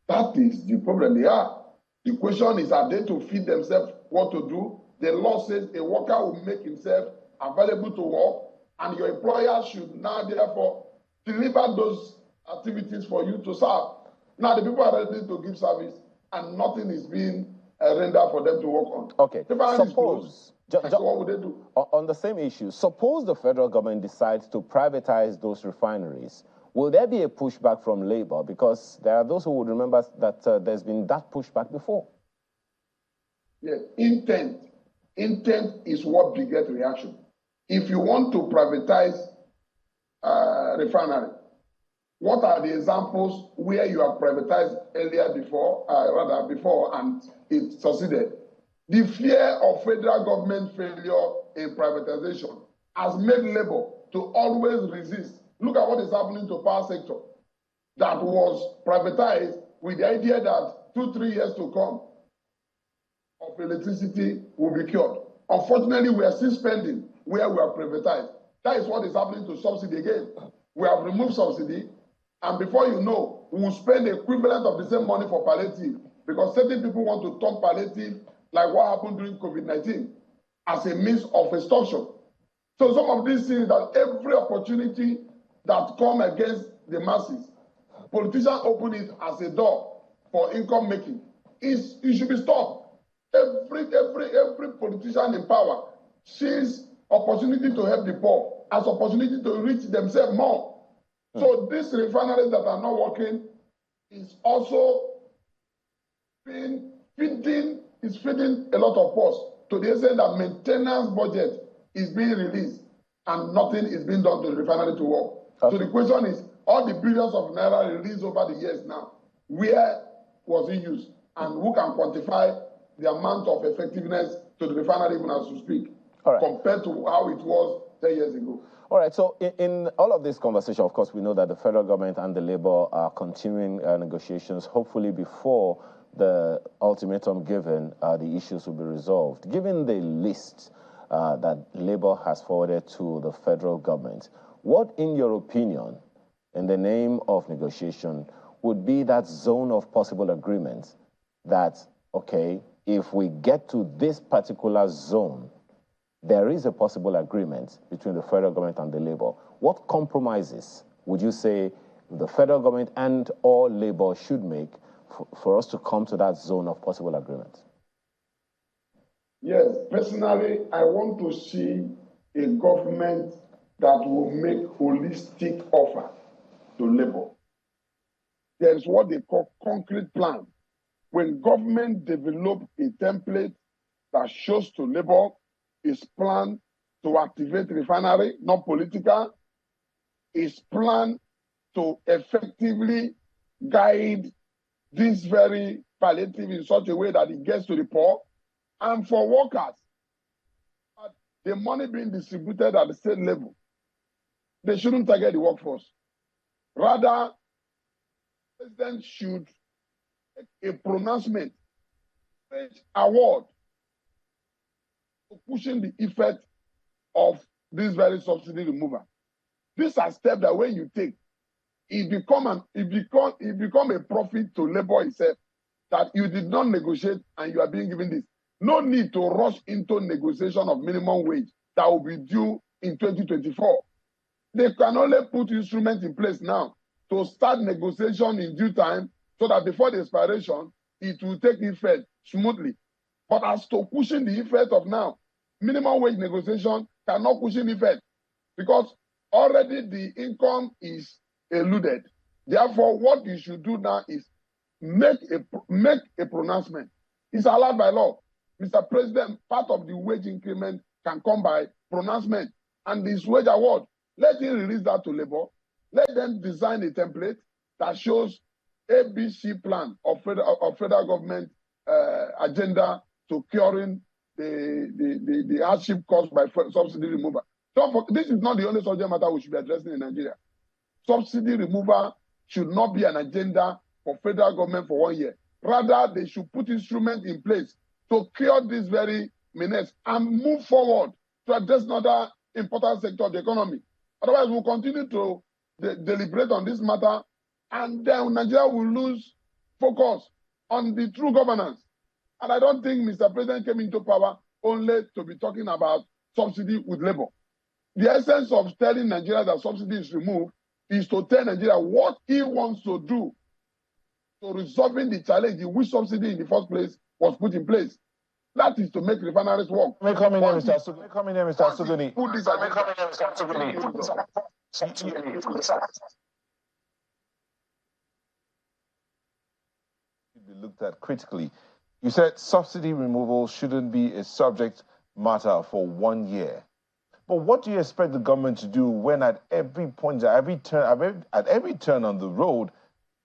That is the problem. They are. The question is, are they to feed themselves what to do? The law says a worker will make himself available to work, and your employer should now therefore deliver those activities for you to serve. Now the people are ready to give service, and nothing is being render for them to work on. Okay, suppose, what would they do? On the same issue, suppose the federal government decides to privatize those refineries. Will there be a pushback from Labour? Because there are those who would remember that there's been that pushback before. Yes, intent. Intent is what begets reaction. If you want to privatize refinery, what are the examples where you have privatized earlier before and it succeeded? The fear of federal government failure in privatization has made Labour to always resist. Look at what is happening to power sector that was privatized with the idea that 2-3 years to come of electricity will be cured. Unfortunately, we are still spending where we are privatized. That is what is happening to subsidy again. We have removed subsidy, and before you know, we will spend the equivalent of the same money for palliative, because certain people want to turn palliative, like what happened during COVID-19, as a means of extortion. So some of these things, that every opportunity that come against the masses, politicians open it as a door for income making. It should be stopped. Every politician in power sees opportunity to help the poor as opportunity to reach themselves more. So these refineries that are not working is also feeding a lot of costs, to the extent that maintenance budget is being released and nothing is being done to the refinery to work. Okay. So the question is, all the billions of naira released over the years now, where was it used? And who can quantify the amount of effectiveness to the refinery even as we speak, compared to how it was 10 years ago? All right, so in all of this conversation, of course, we know that the federal government and the Labour are continuing negotiations. Hopefully before the ultimatum given, the issues will be resolved. Given the list that Labour has forwarded to the federal government, what, in your opinion, in the name of negotiation, would be that zone of possible agreement that, okay, if we get to this particular zone, there is a possible agreement between the federal government and the Labour? What compromises would you say the federal government and or Labour should make for us to come to that zone of possible agreement? Yes, personally, I want to see a government that will make holistic offer to Labour. There is what they call concrete plan. When government develop a template that shows to Labour its plan to activate refinery, not political, its plan to effectively guide this very palliative in such a way that it gets to the poor, and for workers, the money being distributed at the state level, they shouldn't target the workforce. Rather, the president should make a pronouncement, award, to pushing the effect of this very subsidy removal. These are steps that when you take, it become a profit to Labour itself, that you did not negotiate and you are being given this. No need to rush into negotiation of minimum wage that will be due in 2024. They can only put instruments in place now to start negotiation in due time, so that before the expiration, it will take effect smoothly. But as to pushing the effect of now, minimum wage negotiation cannot push in effect, because already the income is eluded. Therefore, what you should do now is make a pronouncement. It's allowed by law. Mr. President, part of the wage increment can come by pronouncement, and this wage award, let him release that to Labour. Let them design a template that shows ABC plan of federal government agenda to curing the hardship caused by subsidy removal. So this is not the only subject matter we should be addressing in Nigeria. Subsidy removal should not be an agenda for federal government for 1 year. Rather, they should put instruments in place to cure this very menace and move forward to address another important sector of the economy. Otherwise, we'll continue to deliberate on this matter, and then Nigeria will lose focus on the true governance. And I don't think Mr. President came into power only to be talking about subsidy with Labour. The essence of telling Nigeria that subsidy is removed is to tell Nigeria what he wants to do to resolving the challenge in which subsidy in the first place was put in place. That is to make refineries work. Let me come in here, Mr. Suguni. Put this be looked at critically. You said subsidy removal shouldn't be a subject matter for 1 year. But what do you expect the government to do when at every point, at every turn on the road,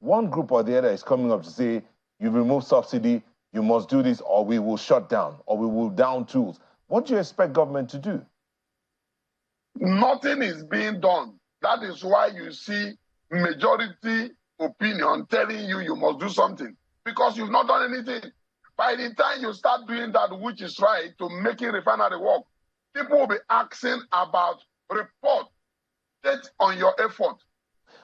one group or the other is coming up to say, you've removed subsidy, you must do this, or we will shut down, or we will down tools. What do you expect government to do? Nothing is being done. That is why you see majority opinion telling you you must do something, because you've not done anything. By the time you start doing that which is right to making refinery work, people will be asking about report, state on your effort.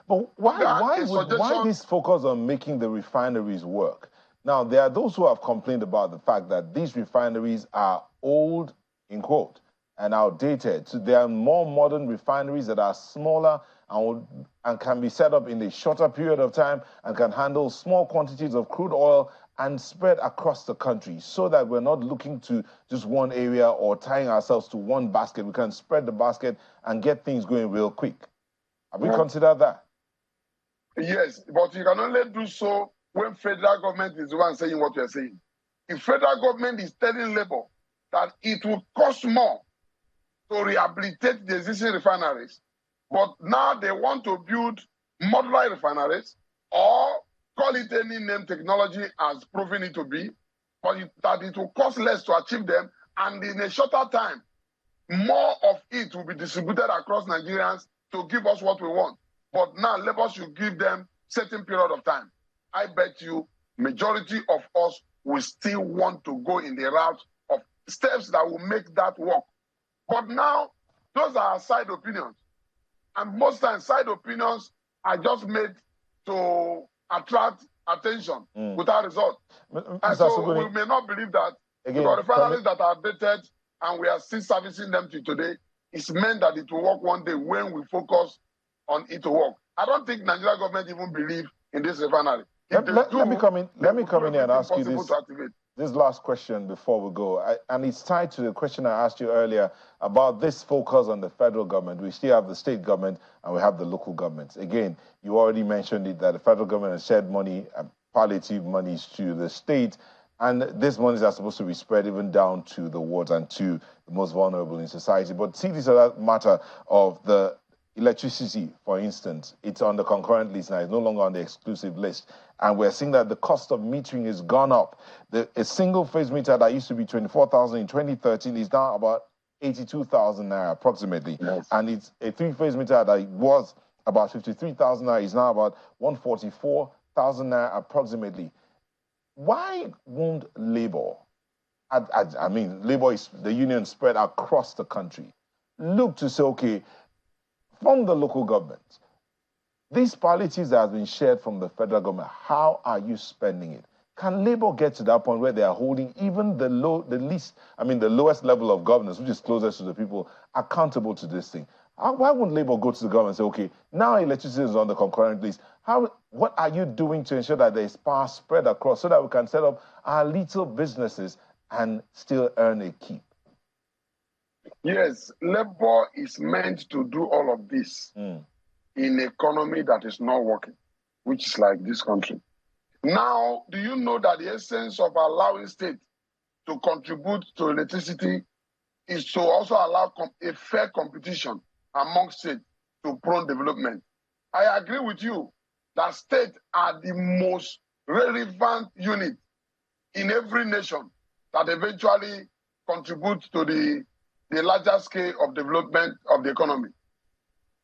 But why this focus on making the refineries work? Now, there are those who have complained about the fact that these refineries are old, in quote, and outdated. So there are more modern refineries that are smaller and can be set up in a shorter period of time and can handle small quantities of crude oil and spread across the country so that we're not looking to just one area or tying ourselves to one basket. We can spread the basket and get things going real quick. Have we considered that? Yes, but you can only do so when federal government is the one saying what you're saying. If federal government is telling Labour that it will cost more to rehabilitate the existing refineries, but now they want to build modular refineries or call it any name technology as proven it to be, but that it will cost less to achieve them, and in a shorter time, more of it will be distributed across Nigerians to give us what we want. But now Labour should give them certain period of time. I bet you majority of us will still want to go in the route of steps that will make that work. But now, those are side opinions. And most times, side opinions are just made to attract attention without result. And so we may not believe that because refineries that are dated and we are still servicing them to today, it's meant that it will work one day when we focus on it to work. I don't think Nigeria government even believe in this refinery. Let me come in here and ask you this last question before we go. And it's tied to the question I asked you earlier about this focus on the federal government. We still have the state government and we have the local governments. Again, you already mentioned it that the federal government has shared money, palliative monies to the state, and these monies are supposed to be spread even down to the wards and to the most vulnerable in society. But see this other matter of the electricity, for instance, it's on the concurrent list now. It's no longer on the exclusive list. And we're seeing that the cost of metering has gone up. A single-phase meter that used to be 24,000 in 2013 is now about 82,000 naira approximately. Yes. And it's a three-phase meter that was about 53,000 naira is now about 144,000 naira approximately. Why won't Labour, I mean, Labour is the union spread across the country, look to say, okay, from the local government, these palliatives that have been shared from the federal government, how are you spending it? Can Labour get to that point where they are holding even the lowest level of governance, which is closest to the people, accountable to this thing? Why wouldn't Labour go to the government and say, okay, now electricity is on the concurrent list. What are you doing to ensure that there is power spread across so that we can set up our little businesses and still earn a keep? Yes, Labour is meant to do all of this in an economy that is not working, which is like this country. Now, do you know that the essence of allowing state to contribute to electricity is to also allow a fair competition among states to prone development? I agree with you that states are the most relevant unit in every nation that eventually contributes to the larger scale of development of the economy.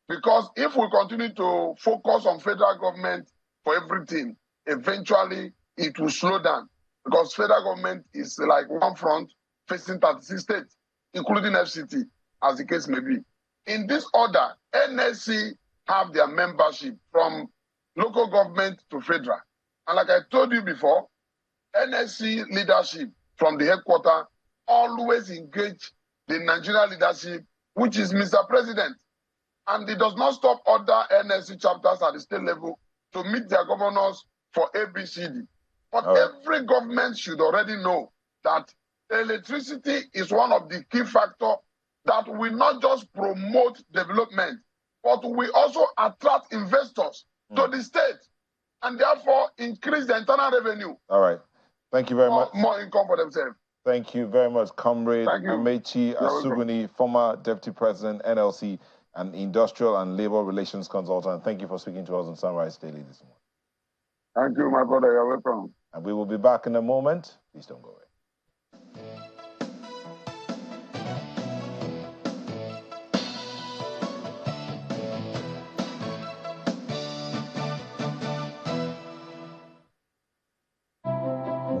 Because if we continue to focus on federal government for everything, eventually it will slow down. Because federal government is like one front facing 36 states, including FCT, as the case may be. In this order, NSC have their membership from local government to federal. And like I told you before, NSC leadership from the headquarters always engage the Nigerian leadership, which is Mr. President. And it does not stop other NSC chapters at the state level to meet their governors for ABCD. But every government should already know that electricity is one of the key factors that will not just promote development, but will also attract investors to the state and therefore increase the internal revenue. All right. Thank you very much. More income for themselves. Thank you very much, Comrade Amaechi Asuguni, former Deputy President, NLC, and Industrial and Labor Relations Consultant. Thank you for speaking to us on Sunrise Daily this morning. Thank you, my brother. You're welcome. And we will be back in a moment. Please don't go away.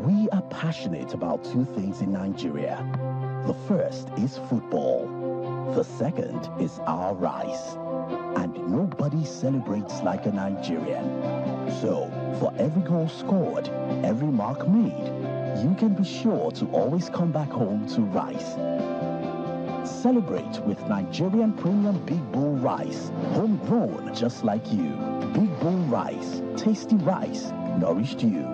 We are passionate about two things in Nigeria. The first is football. The second is our rice. And nobody celebrates like a Nigerian. So, for every goal scored, every mark made, you can be sure to always come back home to rice. Celebrate with Nigerian Premium Big Bull Rice, homegrown just like you. Big Bull Rice, tasty rice, nourished you.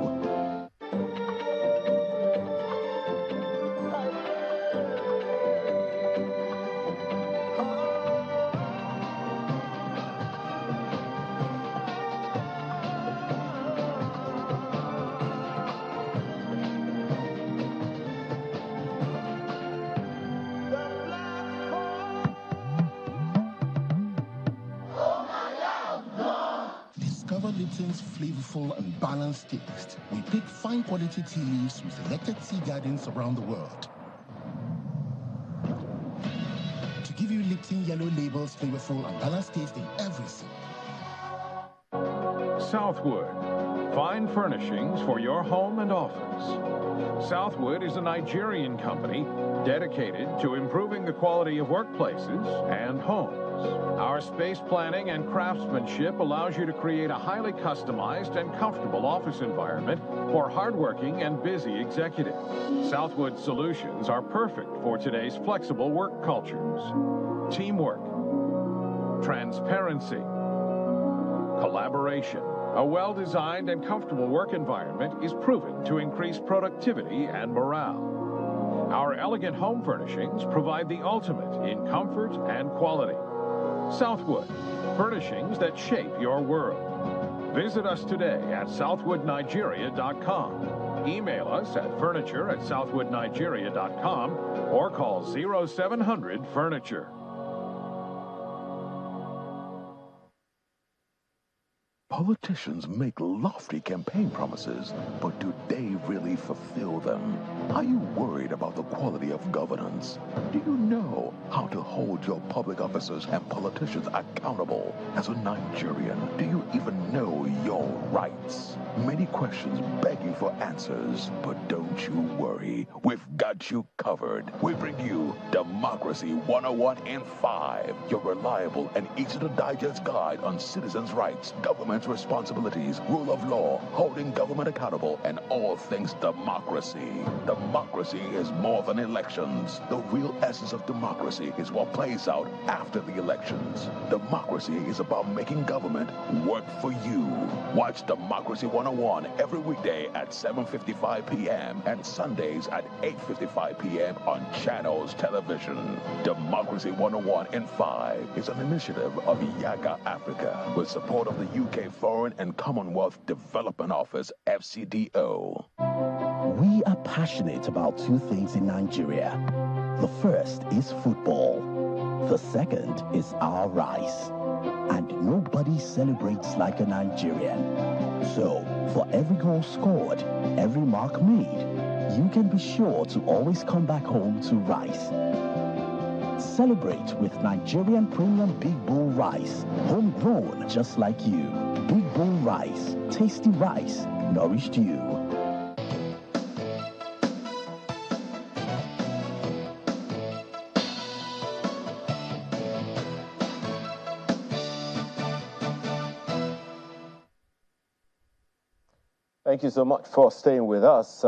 Lipton's flavorful and balanced taste. We pick fine quality tea leaves from selected tea gardens around the world to give you Lipton Yellow Label's flavorful and balanced taste in every sip. Southwood, fine furnishings for your home and office. Southwood is a Nigerian company dedicated to improving the quality of workplaces and homes. Our space planning and craftsmanship allows you to create a highly customized and comfortable office environment for hardworking and busy executives. Southwood solutions are perfect for today's flexible work cultures. Teamwork, transparency, collaboration. A well-designed and comfortable work environment is proven to increase productivity and morale. Our elegant home furnishings provide the ultimate in comfort and quality. Southwood, furnishings that shape your world. Visit us today at southwoodnigeria.com. Email us at furniture@southwoodnigeria.com or call 0700-FURNITURE. Politicians make lofty campaign promises, but do they really fulfill them? Are you worried about the quality of governance? Do you know how to hold your public officers and politicians accountable? As a Nigerian, do you even know your rights? Many questions begging for answers, but don't you worry. We've got you covered. We bring you Democracy 101 in 5, your reliable and easy-to-digest guide on citizens' rights, government responsibilities, rule of law, holding government accountable, and all things democracy. Democracy is more than elections. The real essence of democracy is what plays out after the elections. Democracy is about making government work for you. Watch Democracy 101 every weekday at 7:55 p.m. and Sundays at 8:55 p.m. on Channels Television. Democracy 101 in 5 is an initiative of Yaga Africa with support of the UK Foreign and Commonwealth Development Office, FCDO. We are passionate about two things in Nigeria. The first is football. The second is our rice. And nobody celebrates like a Nigerian. So, for every goal scored, every mark made, you can be sure to always come back home to rice. Celebrate with Nigerian Premium Big Bull Rice, homegrown just like you. Big Bull Rice, tasty rice, nourished you. Thank you so much for staying with us.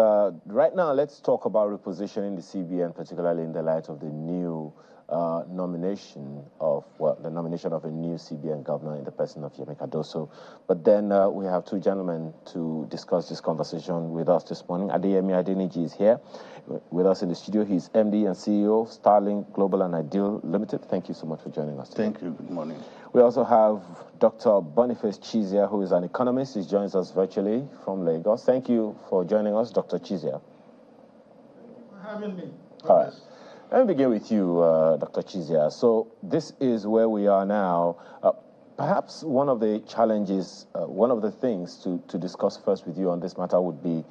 Right now, let's talk about repositioning the CBN, particularly in the light of the new nomination of a new CBN governor in the person of Yemi Cardoso. But then we have two gentlemen to discuss this conversation with us this morning. Adeyemi Adeniji is here with us in the studio. He's MD and CEO of Starling Global and Ideal Limited. Thank you so much for joining us today. Thank you. Good morning. We also have Dr. Boniface Chizia, who is an economist. He joins us virtually from Lagos. Thank you for joining us, Dr. Chizia. Thank you for having me. All right. Let me begin with you, Dr. Chizia. So this is where we are now. Perhaps one of the challenges, one of the things to discuss first with you on this matter would be,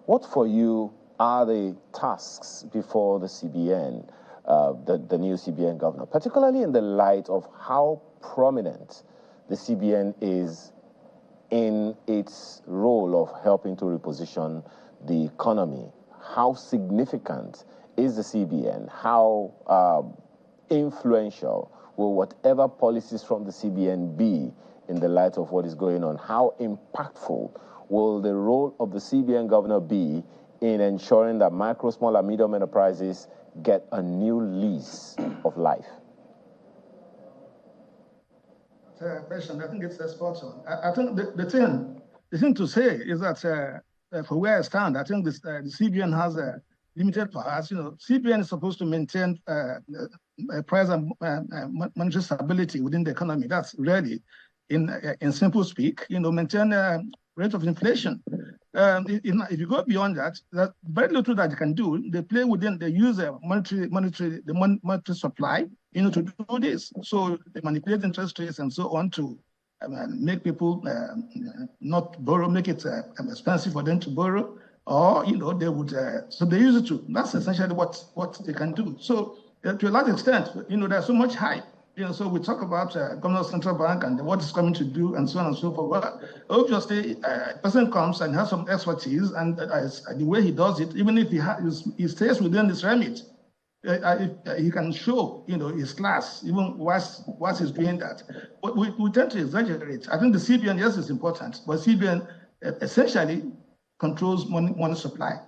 what for you are the tasks before the CBN, the new CBN governor, particularly in the light of how prominent the CBN is in its role of helping to reposition the economy? How significant is the CBN? How influential will whatever policies from the CBN be in the light of what is going on? How impactful will the role of the CBN governor be in ensuring that micro, small, and medium enterprises get a new lease of life? Question. I think it's spot on. I think the thing to say is that for where I stand, I think the CBN has a limited powers. You know, CBN is supposed to maintain price and monetary stability within the economy. That's really, in simple speak, you know, maintain rate of inflation. If you go beyond that, there's very little that you can do. They play within, they use monetary supply, you know, to do this. So they manipulate interest rates and so on to make people not borrow, make it expensive for them to borrow, or, you know, they would, so they use it to, that's essentially what they can do. So to a large extent, you know, there's so much hype. You know, so we talk about Governor of Central Bank and what it's coming to do and so on and so forth. Well, obviously, a person comes and has some expertise, and the way he does it, even if he stays within this remit, he can show, you know, his class, even whilst he's doing that. But we tend to exaggerate. I think the CBN, yes, is important, but CBN essentially controls money supply.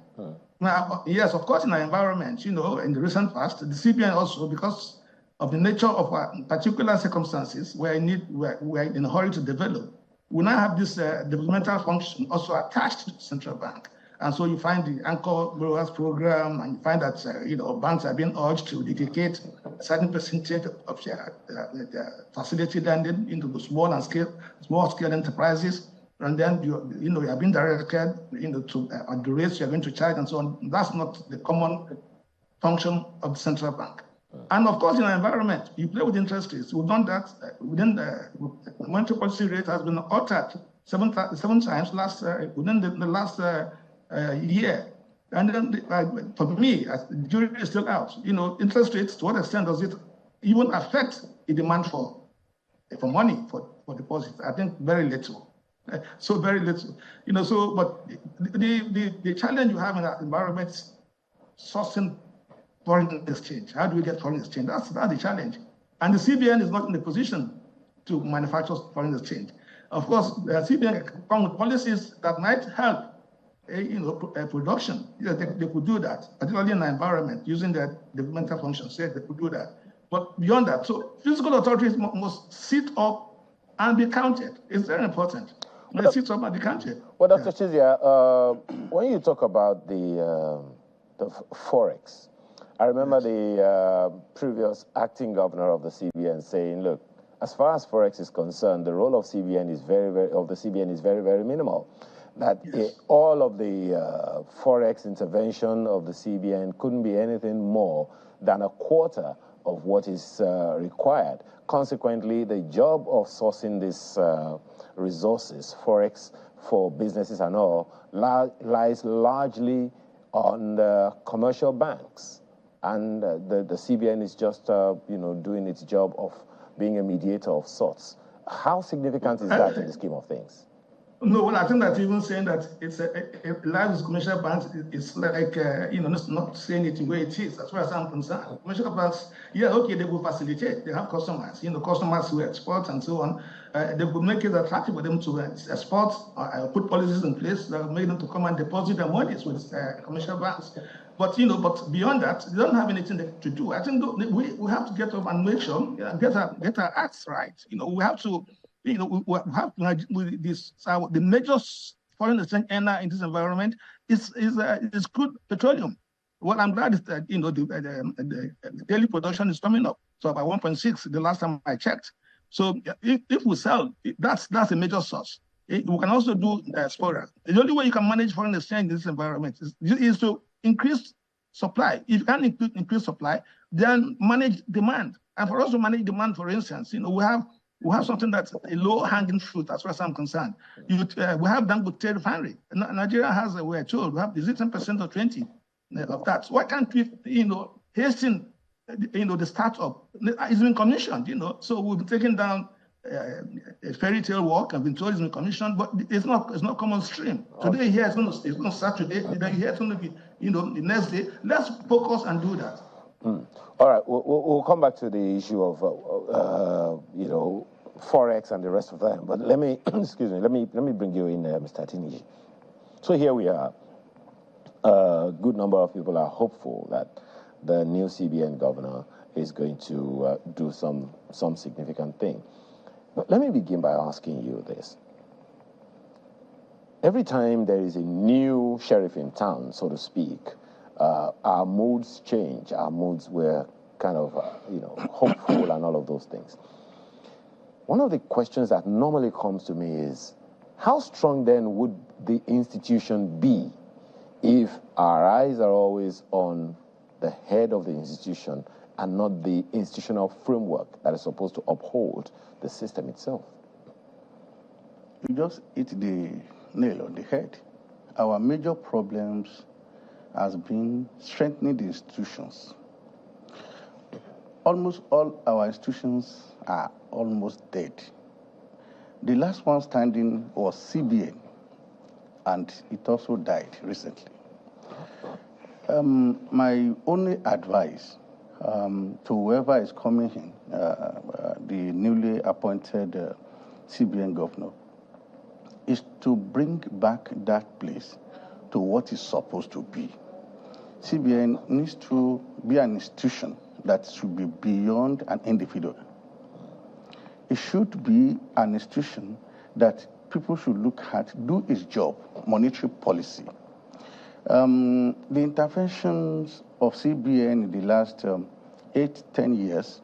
Now, yes, of course, in our environment, you know, in the recent past, the CBN also, because of the nature of our particular circumstances where we're in a hurry to develop, we now have this developmental function also attached to the central bank. And so you find the Anchor Borrowers Program, and you find that you know, banks are being urged to dedicate a certain percentage of their facility lending into the small scale enterprises. And then you know, you are being directed, you know, to the rates you are going to charge and so on. That's not the common function of the central bank. And of course, in our environment, you play with interest rates. We've done that within the monetary policy rate has been altered seven times within the last year. And then for me, the jury is still out. You know, interest rates, to what extent does it even affect the demand for money, for deposits? I think very little. So very little. You know, so, but the challenge you have in that environment is sourcing foreign exchange. How do we get foreign exchange? That's the challenge. And the CBN is not in the position to manufacture foreign exchange. Of course, the CBN can come with policies that might help, you know, production. You know, they could do that, particularly in the environment, using their developmental functions. They could do that. But beyond that, so fiscal authorities must sit up and be counted. It's very important. They sit up and be counted. Well, Dr. Chizia, when you talk about the Forex, I remember the previous acting governor of the CBN saying, look, as far as Forex is concerned, the role of CBN is very, very minimal. That yes, all of the Forex intervention of the CBN couldn't be anything more than a quarter of what is required. Consequently, the job of sourcing these resources, Forex for businesses and all, lies largely on the commercial banks. And the CBN is just, you know, doing its job of being a mediator of sorts. How significant is that in the scheme of things? No, well, I think that even saying that it's a large commercial banks is like, you know, not saying it the way it is, as far as I'm concerned. Commercial banks, yeah, okay, they will facilitate. They have customers, you know, customers who export and so on. They will make it attractive for them to export, put policies in place that will make them to come and deposit their monies with commercial banks. But but beyond that, they don't have anything to do. I think we have to get up and make sure, get our acts right. We have to, we have to the major foreign exchange earner in this environment is crude petroleum. Well, I'm glad that the daily production is coming up. So about 1.6 the last time I checked. So if we sell, that's a major source. We can also do diaspora. The only way you can manage foreign exchange in this environment is to increase supply. If you can increase supply, then manage demand. And for us to manage demand, for instance, we have something that's a low-hanging fruit as far as I'm concerned. We have Dangote refinery. Nigeria has, we're told, we have 10% or 20% of that. So why can't we, hasten, the startup? It's been commissioned, So we've been taking down a fairy tale work. I've been told it's been commissioned, but it's not common stream. Today here it's going to start today. Then here it's going to be, the next day. Let's focus and do that. All right, we'll come back to the issue of Forex and the rest of them. But let me excuse me. Let me bring you in, Mr. Atiniji. So here we are. A good number of people are hopeful that the new CBN governor is going to do some significant thing. But let me begin by asking you this. Every time there is a new sheriff in town, so to speak, our moods change. Our moods were kind of, hopeful and all of those things. One of the questions that normally comes to me is, how strong then would the institution be if our eyes are always on the head of the institution and not the institutional framework that is supposed to uphold the system itself? You just hit the nail on the head. Our major problems has been strengthening the institutions. Almost all our institutions are almost dead. The last one standing was CBN, and it also died recently. My only advice to whoever is coming in, the newly appointed CBN governor, is to bring back that place to what it's supposed to be. CBN needs to be an institution that should be beyond an individual. It should be an institution that people should look at, do its job, monetary policy. The interventions of CBN in the last 8-10 years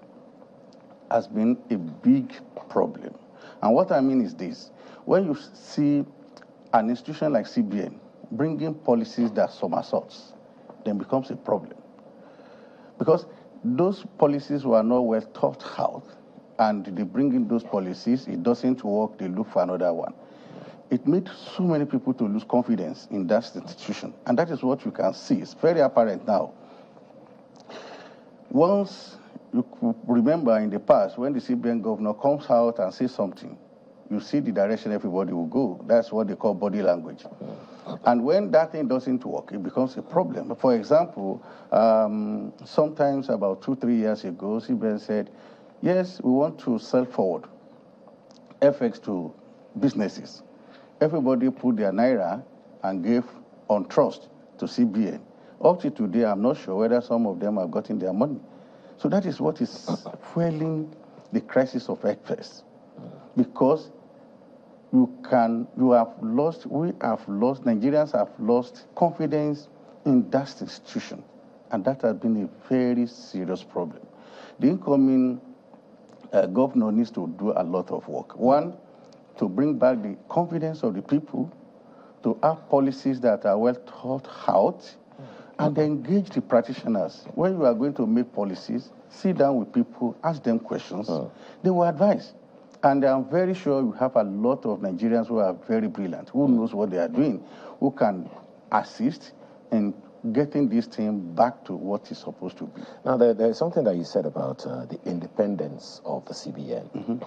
has been a big problem. And what I mean is this: when you see an institution like CBN bringing policies that somersaults, then becomes a problem. Because those policies were not well thought out, and they bring in those policies, it doesn't work, they look for another one. It made so many people to lose confidence in that institution, and that is what you can see. It's very apparent now. Once you remember in the past, when the CBN governor comes out and says something, you see the direction everybody will go. That's what they call body language. And when that thing doesn't work, it becomes a problem. For example, sometimes about 2-3 years ago, CBN said, yes, we want to sell forward FX to businesses. Everybody put their naira and gave on trust to CBN. Up to today, I'm not sure whether some of them have gotten their money. So that is what is fueling the crisis of FX. Because Nigerians have lost confidence in that institution. And that has been a very serious problem. The incoming governor needs to do a lot of work. One, to bring back the confidence of the people, to have policies that are well thought out, and engage the practitioners. When you are going to make policies, sit down with people, ask them questions, they will advise. And I'm very sure you have a lot of Nigerians who are very brilliant, who knows what they are doing, who can assist in getting this thing back to what it's supposed to be. Now, there's something that you said about the independence of the CBN.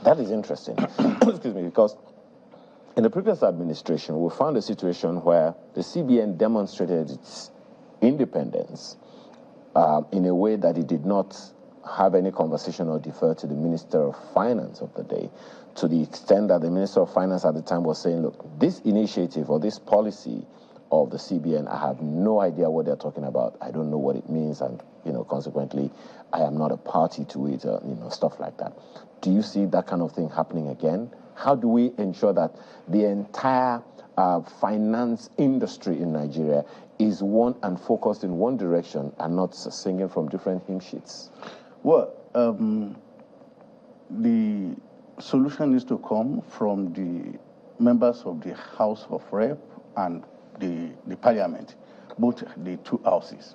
That is interesting, excuse me, because in the previous administration, we found a situation where the CBN demonstrated its independence in a way that it did not have any conversation or defer to the Minister of Finance of the day, to the extent that the Minister of Finance at the time was saying, look, this initiative or this policy of the CBN. I have no idea what they're talking about. I don't know what it means, and consequently, I am not a party to it. Stuff like that. Do you see that kind of thing happening again? How do we ensure that the entire finance industry in Nigeria is one and focused in one direction and not singing from different hymn sheets? Well, the solution is to come from the members of the House of Rep and the Parliament, both the two houses.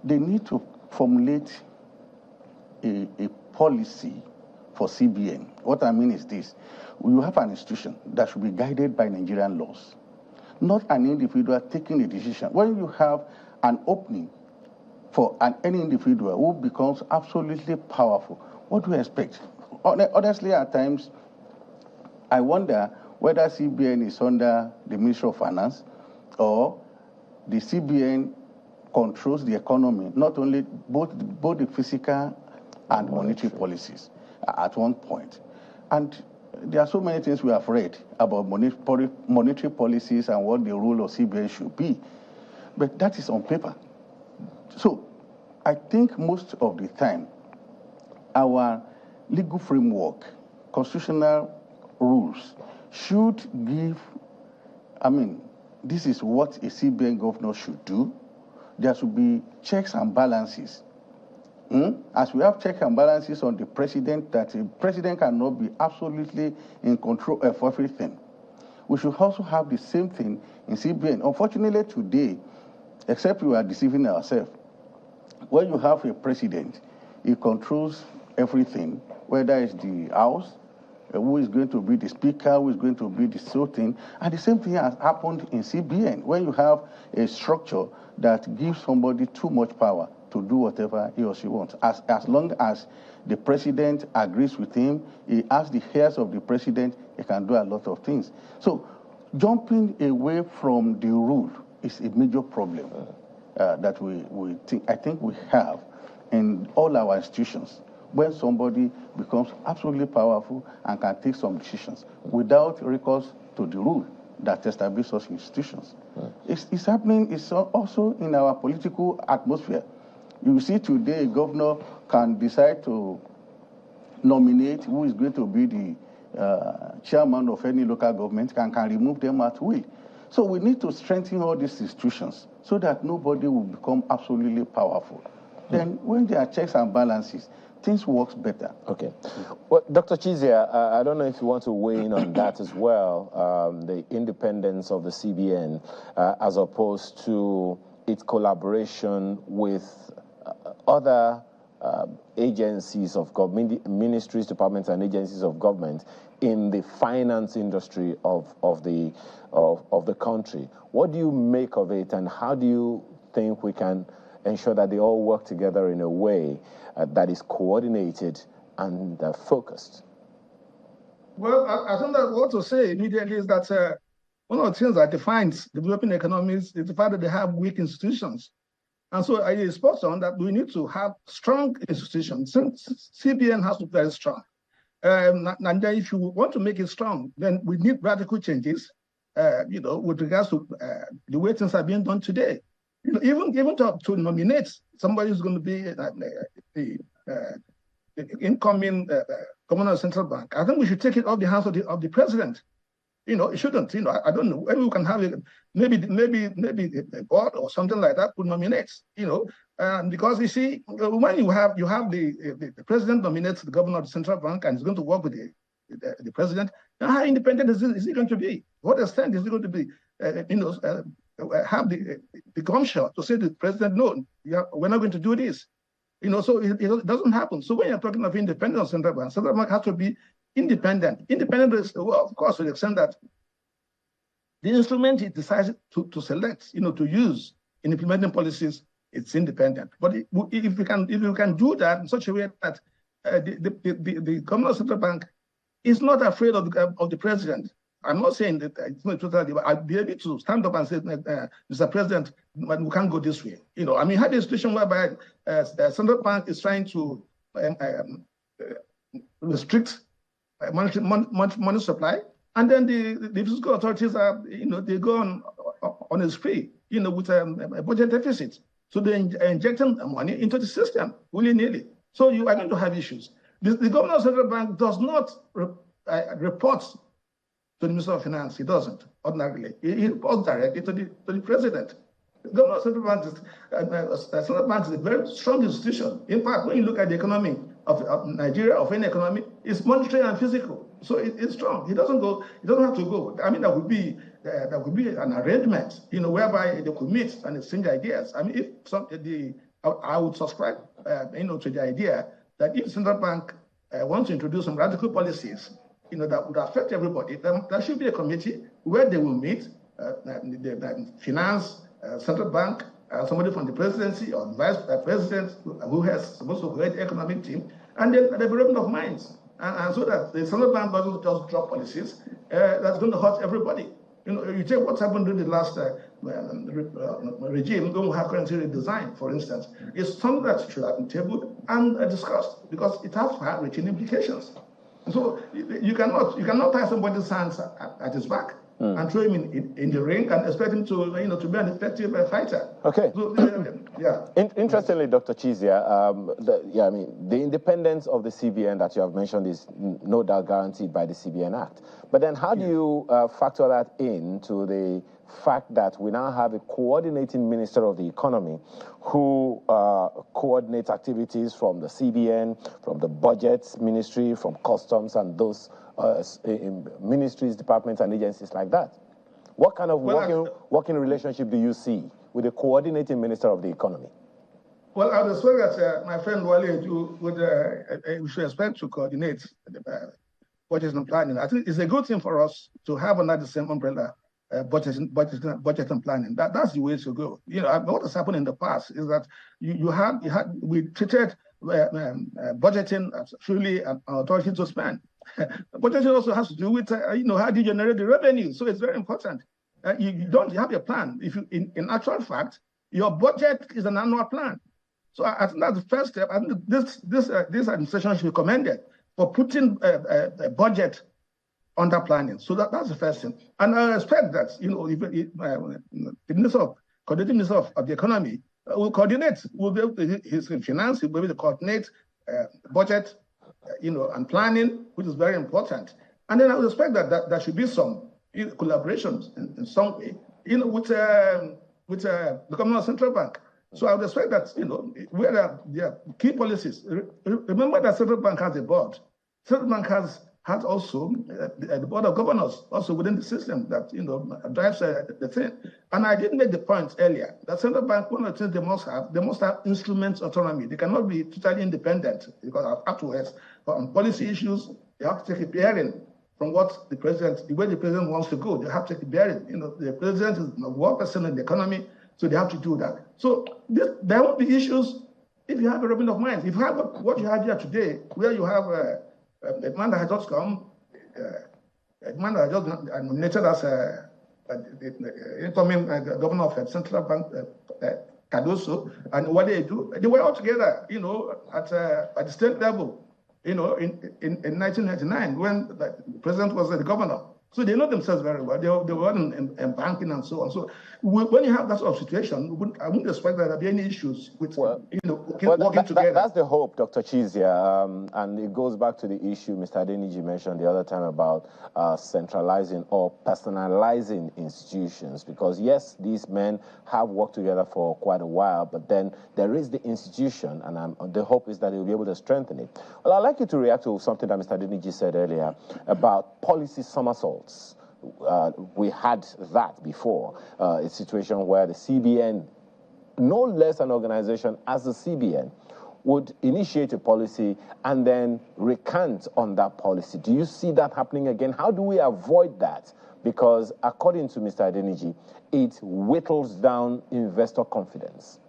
They need to formulate a policy for CBN. What I mean is this: you have an institution that should be guided by Nigerian laws, not an individual taking a decision. When you have an opening for any individual who becomes absolutely powerful, what do you expect? Honestly, at times, I wonder whether CBN is under the Ministry of Finance or the CBN controls the economy, not only both the physical and monetary policies at one point. And there are so many things we have read about monetary policies and what the role of CBN should be, but that is on paper. So I think most of the time, our legal framework, constitutional rules, should give, this is what a CBN governor should do. There should be checks and balances. As we have checks and balances on the president, that the president cannot be absolutely in control of everything. We should also have the same thing in CBN. Unfortunately today, except we are deceiving ourselves, when you have a president, he controls everything, whether it's the House, who is going to be the speaker, who is going to be the so thing. And the same thing has happened in CBN, when you have a structure that gives somebody too much power to do whatever he or she wants. As long as the president agrees with him, he asks the heirs of the president, he can do a lot of things. So jumping away from the rule is a major problem that I think we have in all our institutions, when somebody becomes absolutely powerful and can take some decisions without recourse to the rule that establishes such institutions. It's happening. It's also in our political atmosphere. You see today a governor can decide to nominate who is going to be the chairman of any local government, can remove them at will. So we need to strengthen all these institutions so that nobody will become absolutely powerful. Then when there are checks and balances, things work better. Okay. Well, Dr. Chizia, I don't know if you want to weigh in on that as well, the independence of the CBN as opposed to its collaboration with other agencies of government, ministries, departments, and agencies of government in the finance industry of the country. What do you make of it, and how do you think we can ensure that they all work together in a way that is coordinated and focused? Well, I think that what to say immediately is that one of the things that defines developing economies is the fact that they have weak institutions. And so I spot on that we need to have strong institutions. Since CBN has to be very strong. And then if you want to make it strong, then we need radical changes, with regards to the way things are being done today. Even to nominate somebody who's going to be the incoming governor of the central bank, I think we should take it off the hands of the president. It shouldn't. I don't know. Maybe we can have it. Maybe a board or something like that could nominate. Because you see, when you have the president nominates the governor of the central bank and is going to work with the president, how independent is he going to be? What extent is he going to be? Have the gumption to say to the president, no, we're not going to do this. So it doesn't happen. So when you're talking of independence of central bank has to be independent. Independent is, well, of course, to the extent that the instrument it decides to select, to use in implementing policies, it's independent. But if you can do that in such a way that the governor of the central bank is not afraid of the president. I'm not saying that it's not totally, but I'd be able to stand up and say, Mr. President, but we can't go this way. Have a situation whereby the central bank is trying to restrict money supply, and then the fiscal authorities are, they go on its feet, with a budget deficit. So they're injecting money into the system willy-nilly. So you are going to have issues. The governor of the central bank does not report to the Minister of Finance. He doesn't ordinarily. He reports directly to the president. The governor of the central bank is a very strong institution. In fact, when you look at the economy of Nigeria, of any economy, it's monetary and physical. So it's strong. He doesn't have to go. I mean, there would be an arrangement, whereby they could meet and exchange ideas. I mean, I would subscribe, to the idea that if the central bank wants to introduce some radical policies, that would affect everybody, then there should be a committee where they will meet, the finance, central bank, somebody from the presidency or the vice president who has supposed to head the economic team, and then the development of minds. And so that the central bank doesn't just drop policies that's going to hurt everybody. You take what's happened during the last regime, when we have currency redesign, for instance, is something that should have been tabled and discussed because it has far-reaching implications. And so you cannot tie somebody's hands at his back and throw him in the ring and expect him to be an effective fighter. Okay. So, yeah. Interestingly, Dr. Chizia, the independence of the CBN that you have mentioned is no doubt guaranteed by the CBN Act. But then how do you factor that into the fact that we now have a coordinating minister of the economy who coordinates activities from the CBN, from the budget ministry, from customs and those ministries, departments and agencies like that? What kind of working relationship do you see with the coordinating minister of the economy? Well, I would expect that my friend Wale we should expect to coordinate budget and planning. I think it's a good thing for us to have under the same umbrella budget and planning. That's the way to go. What has happened in the past is that we treated budgeting as truly an authority to spend. Budgeting also has to do with how do you generate the revenue. So it's very important. You have your plan. If you, in actual fact, your budget is an annual plan. So I think that's the first step. I think this administration should be commended for putting a budget under planning. So that's the first thing. And I expect that the coordinating minister of the economy will coordinate. Will be able to, his finance will be able to coordinate budget, and planning, which is very important. And then I would expect that there should be some collaborations in some way, with the Commonwealth Central Bank. So I would expect that, where there are key policies. Remember that Central Bank has a board. Central Bank has also the board of governors also within the system that drives the thing. And I did make the point earlier that Central Bank, one of the things they must have instruments autonomy. They cannot be totally independent because afterwards, on policy issues, they have to take a bearing from what the way the president wants to go. They have to take a bearing. The president is one person in the economy, so they have to do that. So there won't be issues if you have a rubbing of minds. If you have what you have here today, where you have a man that has just come, a man that has just nominated as the incoming governor of Central Bank, Cardoso, and what they do, they were all together, at the state level, in 1999 when the president was the governor. So they know themselves very well. They were in banking and so on. So when you have that sort of situation, I wouldn't expect that there be any issues with working together. That's the hope, Dr. Chizia, and it goes back to the issue Mr. Adeniji mentioned the other time about centralizing or personalizing institutions. Because yes, these men have worked together for quite a while, but then there is the institution, and the hope is that they'll be able to strengthen it. Well, I'd like you to react to something that Mr. Adeniji said earlier about policy somersaults. We had that before, a situation where the CBN, no less an organization as the CBN, would initiate a policy and then recant on that policy. Do you see that happening again? How do we avoid that? Because according to Mr. Adeniji, it whittles down investor confidence.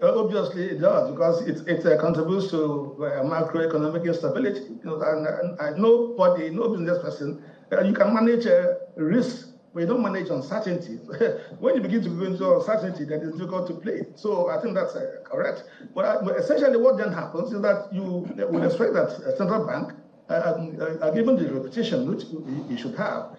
Obviously, it does, because it contributes to macroeconomic instability. And nobody, no business person, you can manage risk, but you don't manage uncertainty. When you begin to go into uncertainty, then it's difficult to play. So I think that's correct. But essentially, what then happens is that you would expect that a central bank given the reputation which he should have,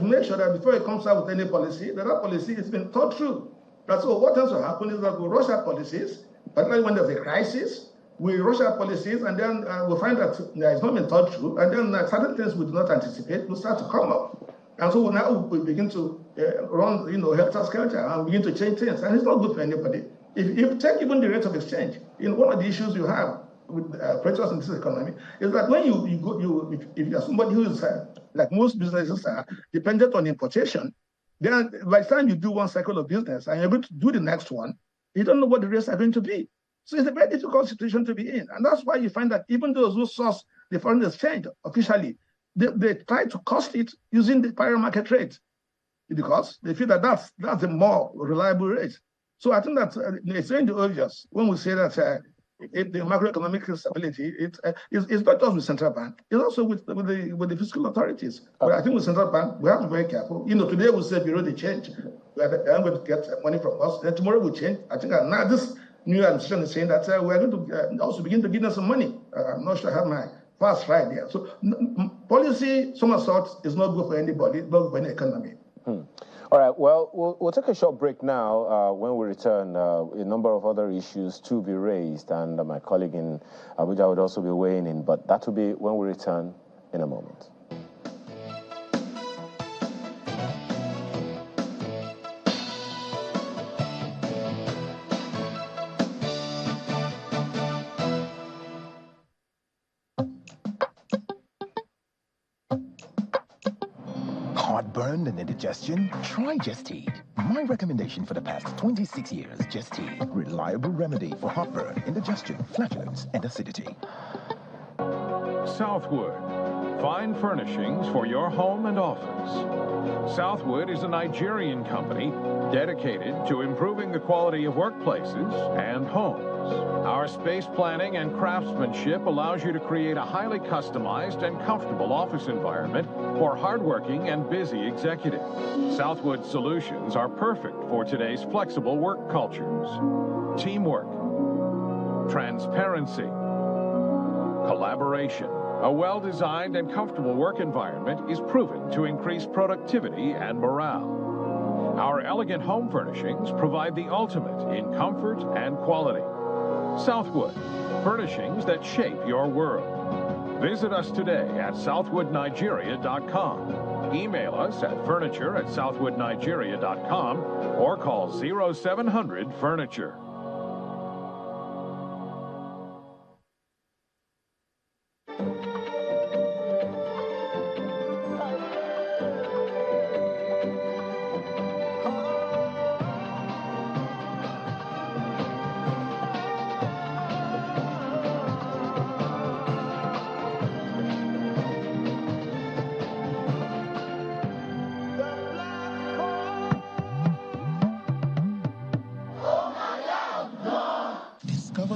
make sure that before he comes out with any policy, that policy has been thought through. So what tends to happen is that we rush our policies, particularly when there's a crisis. We rush our policies, and then we find that there is not been thought through, and then certain things we do not anticipate will start to come up. And so now we begin to run, helter-skelter, and begin to change things, and it's not good for anybody. If you take even the rate of exchange, one of the issues you have with operators in this economy is that when if you're somebody who is, like most businesses are, dependent on importation, then by the time you do one cycle of business and you're going to do the next one, you don't know what the rates are going to be. So it's a very difficult situation to be in. And that's why you find that even those who source the foreign exchange officially, they try to cost it using the parallel market rate because they feel that that's the more reliable rate. So I think that it's very obvious when we say that the macroeconomic stability, it's not just with central bank, it's also with the fiscal authorities. But I think with central bank, we have to be very careful. Today we say below the change, they're going to get money from us. Then tomorrow we change. I think now this new administration is saying that we're going to also begin to give them some money. I'm not sure I have my facts right there. So policy, somersault, is not good for anybody, not good for any economy. All right, well, we'll take a short break now. When we return, a number of other issues to be raised, and my colleague in Abuja would also be weighing in, but that will be when we return in a moment. Heartburn and indigestion? Try Gestede. My recommendation for the past 26 years, Gestede. Reliable remedy for heartburn, indigestion, flatulence, and acidity. Southwood. Fine furnishings for your home and office. Southwood is a Nigerian company dedicated to improving the quality of workplaces and homes. Our space planning and craftsmanship allows you to create a highly customized and comfortable office environment for hardworking and busy executives. Southwood solutions are perfect for today's flexible work cultures. Teamwork, transparency, collaboration. A well-designed and comfortable work environment is proven to increase productivity and morale. Our elegant home furnishings provide the ultimate in comfort and quality. Southwood, furnishings that shape your world. Visit us today at southwoodnigeria.com. Email us at furniture@southwoodnigeria.com or call 0700-FURNITURE.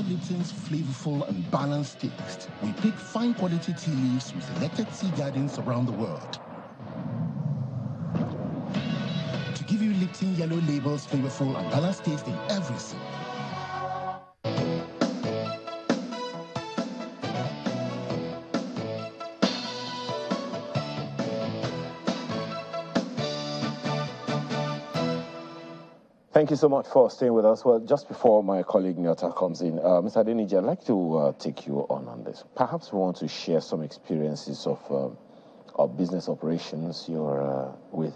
Lipton's flavorful and balanced taste. We pick fine quality tea leaves from selected tea gardens around the world to give you Lipton Yellow Label's flavorful and balanced taste in every sip. Thank you so much for staying with us. Well, just before my colleague Nyota comes in, Mr. Adeniji, I'd like to take you on this. Perhaps we want to share some experiences of business operations. You're with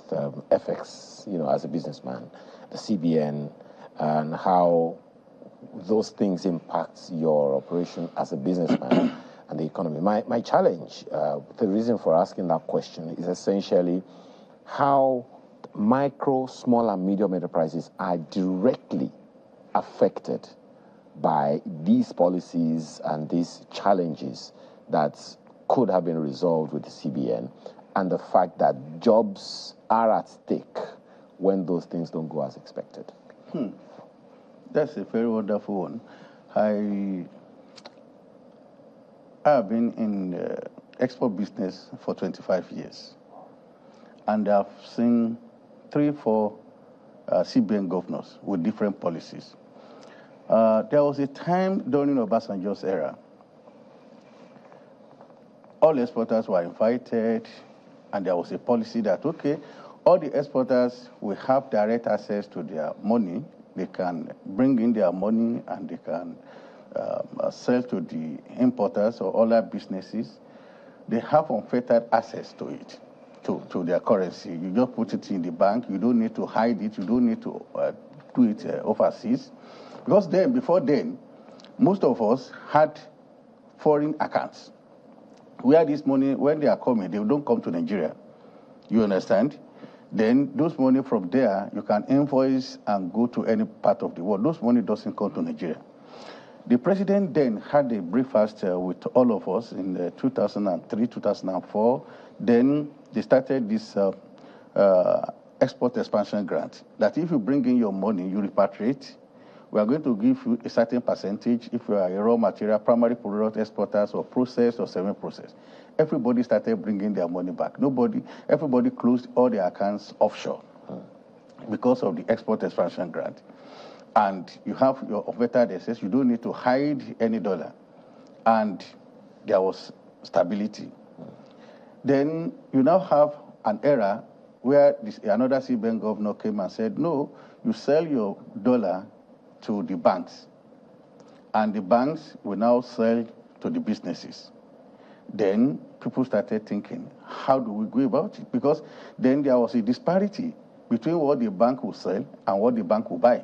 FX, as a businessman, the CBN, and how those things impact your operation as a businessman and the economy. My challenge, the reason for asking that question is essentially how micro, small, and medium enterprises are directly affected by these policies and these challenges that could have been resolved with the CBN, and the fact that jobs are at stake when those things don't go as expected. That's a very wonderful one. I have been in export business for 25 years, and I've seen 3-4 CBN governors with different policies. There was a time during Obasanjo's era all exporters were invited, and there was a policy that, okay, all the exporters will have direct access to their money. They can bring in their money and they can sell to the importers or other businesses. They have unfettered access to it, to their currency. You just put it in the bank. You don't need to hide it. You don't need to do it overseas. Because then, before then, most of us had foreign accounts where this money, when they are coming, they don't come to Nigeria. You understand? Then those money from there, you can invoice and go to any part of the world. Those money doesn't come to Nigeria. The president then had a breakfast with all of us in 2003, 2004. Then they started this export expansion grant, that if you bring in your money, you repatriate. We are going to give you a certain percentage if you are a raw material, primary product exporters, or processed or semi-processed. Everybody started bringing their money back. Everybody closed all their accounts offshore because of the export expansion grant. And you have your unfettered access. You don't need to hide any dollar. And there was stability. Then you now have an era where another CBN governor came and said, no, you sell your dollar to the banks, and the banks will now sell to the businesses. Then people started thinking, how do we go about it? Because then there was a disparity between what the bank will sell and what the bank will buy.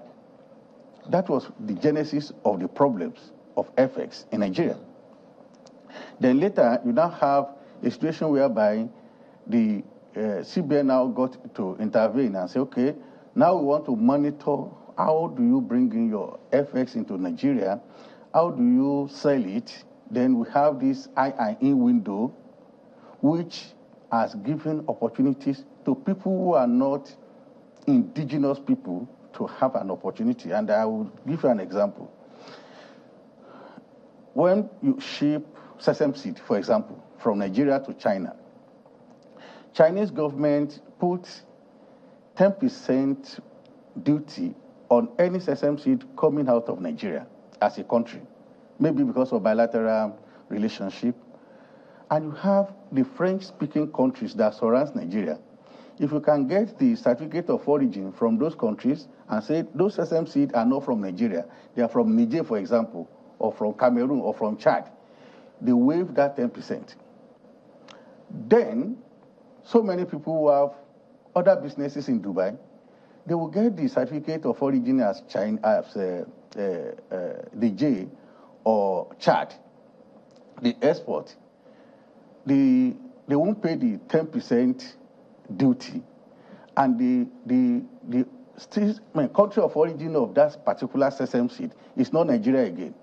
That was the genesis of the problems of FX in Nigeria. Then later, you now have a situation whereby the CBN now got to intervene and say, okay, now we want to monitor how do you bring in your FX into Nigeria, how do you sell it. Then we have this IIN window, which has given opportunities to people who are not indigenous people to have an opportunity. And I will give you an example. When you ship sesame seed, for example, from Nigeria to China, Chinese government puts 10% duty on any sesame seed coming out of Nigeria as a country, maybe because of bilateral relationship. And you have the French-speaking countries that surround Nigeria. If you can get the certificate of origin from those countries and say those sesame seeds are not from Nigeria, they are from Niger, for example, or from Cameroon, or from Chad, they waive that 10%. Then, so many people who have other businesses in Dubai, they will get the certificate of origin as China, as Niger or Chad. They export. They won't pay the 10% duty, and the country of origin of that particular sesame seed is not Nigeria again.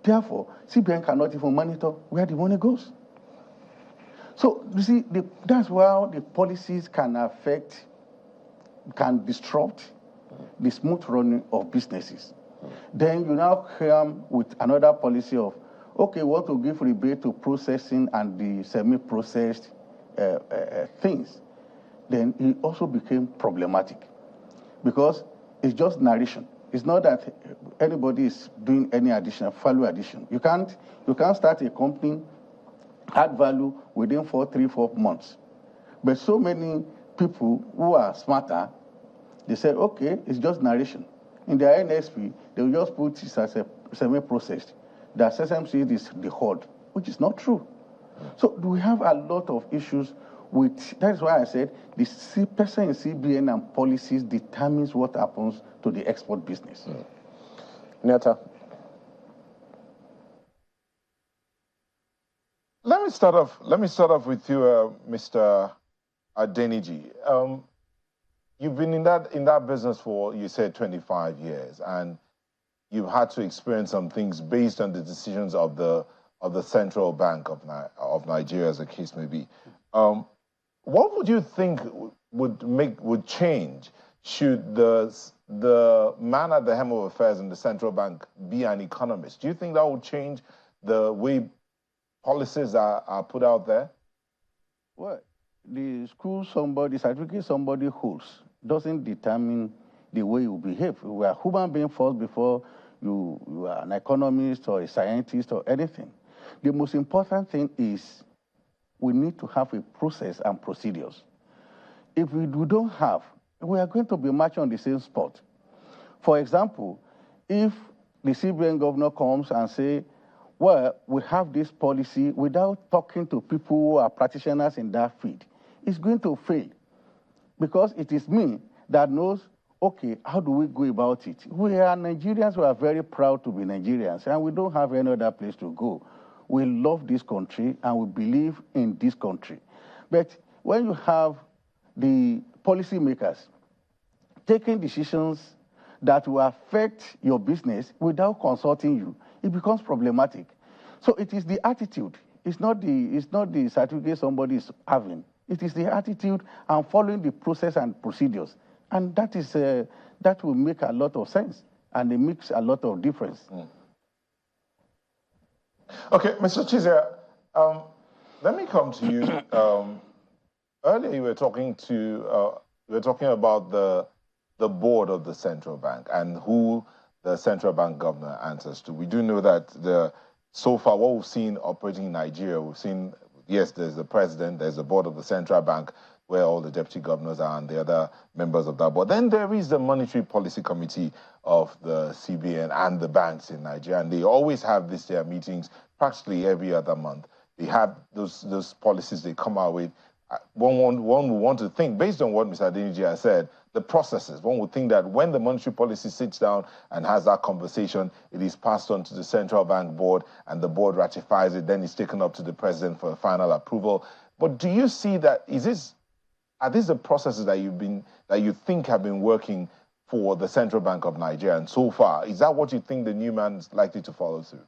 Therefore, CBN cannot even monitor where the money goes. So, you see, that's how the policies can affect, can disrupt the smooth running of businesses. Then you now come with another policy of, okay, we want to give rebate to processing and the semi-processed things. Then it also became problematic because it's just narration. It's not that anybody is doing any addition, value addition. You can't start a company, add value within 3-4 months. But so many people who are smarter, they say, okay, it's just narration. In their NSP, they will just put this as a semi-processed. The sesame seed is the whole, which is not true. So we have a lot of issues with, that's why I said the person in CBN and policies determines what happens to the export business. Netta. Let me start off with you, Mr. Adeniji. You've been in that business for, you said, 25 years, and you've had to experience some things based on the decisions of the Central Bank of Nigeria, as the case may be. What would you think would change should the man at the helm of affairs in the Central Bank be an economist? Do you think that would change the way policies are put out there? Well, the certificate somebody holds doesn't determine the way you behave. We are human beings first before you are an economist or a scientist or anything. The most important thing is we need to have a process and procedures. If we don't have, we are going to be marching on the same spot. For example, if the CBN governor comes and say, well, we have this policy without talking to people who are practitioners in that field, it's going to fail. Because it is me that knows, okay, how do we go about it? We are Nigerians who are very proud to be Nigerians, and we don't have any other place to go. We love this country, and we believe in this country. But when you have the policymakers taking decisions that will affect your business without consulting you, it becomes problematic. So it is the attitude. It's not the certificate somebody is having. It is the attitude and following the process and procedures. And that is that will make a lot of sense, and it makes a lot of difference. Okay, Mr. Chizia, let me come to you. Earlier, you were talking about the board of the central bank and who the central bank governor answers to. We do know that so far what we've seen operating in Nigeria, we've seen, yes, there's the president, there's the board of the central bank where all the deputy governors are and the other members of that board. Then there is the Monetary Policy Committee of the CBN and the banks in Nigeria, and they always have their meetings practically every other month. They have those policies they come out with. One would want to think, based on what Mr. Adeniji has said, the processes. One would think that when the monetary policy sits down and has that conversation, it is passed on to the central bank board, and the board ratifies it. Then it's taken up to the president for final approval. But do you see that? Are these the processes that you think have been working for the Central Bank of Nigeria? And so far, is that what you think the new man is likely to follow through?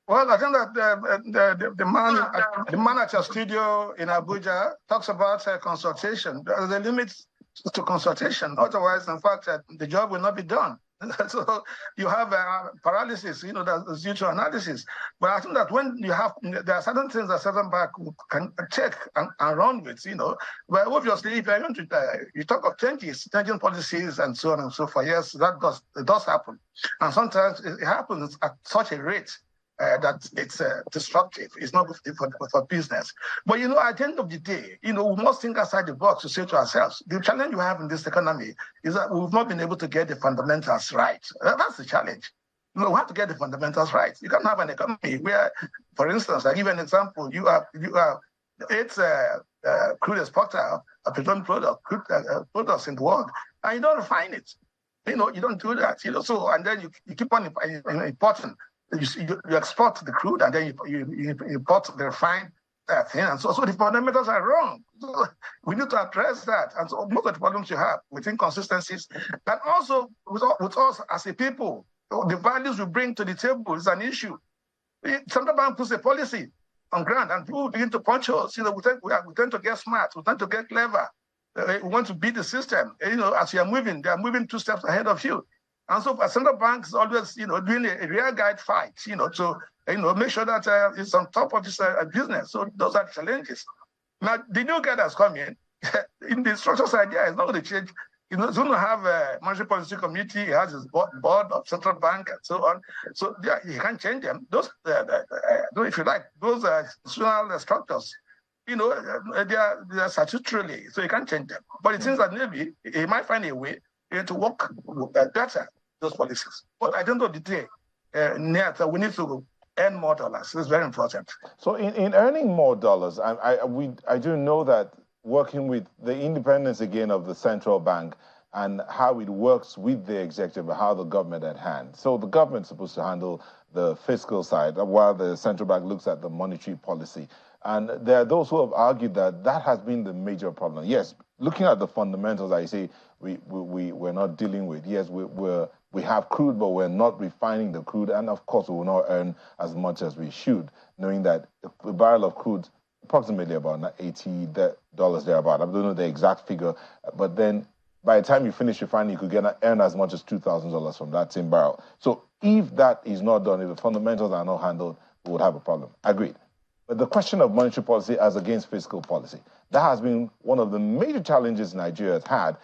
Well, I think that the man at your studio in Abuja talks about consultation. There is a limit to consultation. Otherwise, in fact, the job will not be done. So you have paralysis, that's due to analysis. But I think that when you have, there are certain things that certain bank can check and run with, But obviously, if you're going to, you talk of changing policies and so on and so forth, yes, it does happen. And sometimes it happens at such a rate that it's disruptive. It's not good for business. But, at the end of the day, we must think outside the box to say to ourselves, the challenge we have in this economy is that we've not been able to get the fundamentals right. That's the challenge. We have to get the fundamentals right. You can't have an economy where, for instance, I give an example, you have 8 crude exporter, petroleum products in the world, and you don't refine it. You don't do that. So, and then you keep on importing. You export the crude, and then you import the refined thing, and so the fundamentals are wrong. So we need to address that. And so most of the problems you have with inconsistencies, and also with us as a people, the values we bring to the table is an issue. Central bank puts a policy on ground, and people begin to punch holes. We tend to get smart, we tend to get clever. We want to beat the system. As you are moving, they are moving 2 steps ahead of you. And so central banks always, doing a rear guide fight, to, make sure that it's on top of this business. So those are the challenges. Now, the new guy that's coming in the structures idea is not going to change. It's going to have a monetary policy committee. He has his board of central bank and so on. So he can't change them. Those, if you like, those institutional structures, they are statutorily, so you can't change them. But it seems that maybe he might find a way to work better those policies. But I don't know the day. We need to earn more dollars. It's very important. So in earning more dollars, I do know that working with the independence again of the central bank and how it works with the executive, how the government at hand. So the government's supposed to handle the fiscal side while the central bank looks at the monetary policy. And there are those who have argued that that has been the major problem. Yes, looking at the fundamentals, I say we're not dealing with. Yes, we have crude, but we're not refining the crude. And of course, we will not earn as much as we should, knowing that a barrel of crude, approximately about $80 thereabout. I don't know the exact figure, but then by the time you finish refining, you could earn as much as $2,000 from that same barrel. So if that is not done, if the fundamentals are not handled, we would have a problem. Agreed. But the question of monetary policy as against fiscal policy, that has been one of the major challenges Nigeria has had.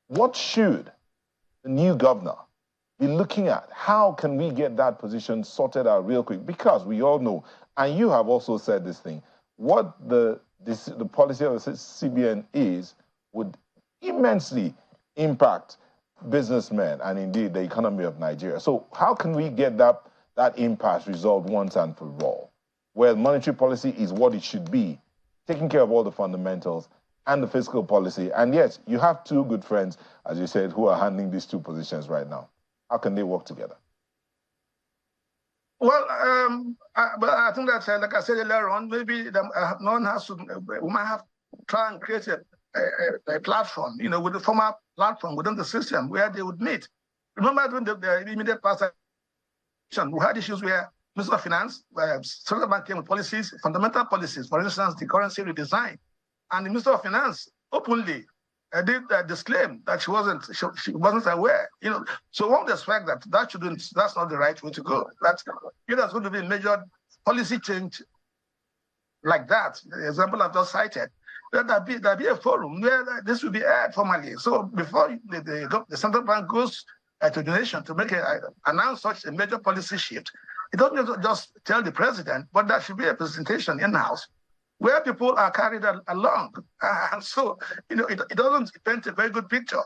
What should the new governor be looking at? How can we get that position sorted out real quick? Because we all know And you have also said this thing. What the policy of the CBN is would immensely impact businessmen and indeed the economy of Nigeria. So how can we get that impasse resolved once and for all, where monetary policy is what it should be, taking care of all the fundamentals and the fiscal policy? And yet you have two good friends, as you said, who are handling these two positions right now. How can they work together? Well, but I think that, like I said earlier on, maybe no one has to, we might have to try and create a platform, with a formal platform within the system where they would meet. Remember during the immediate past, we had issues where Minister of Finance, Central Bank came with policies, fundamental policies, for instance, the currency redesign. And the Minister of Finance openly did disclaim that she wasn't aware. So one would expect that's not the right way to go. That's going to be a major policy change like that. The example I've just cited. There'll be a forum where this will be aired formally. So before the Central Bank goes to the nation to announce such a major policy shift, it doesn't just tell the president, but there should be a presentation in-house where people are carried along. And so, it doesn't paint a very good picture,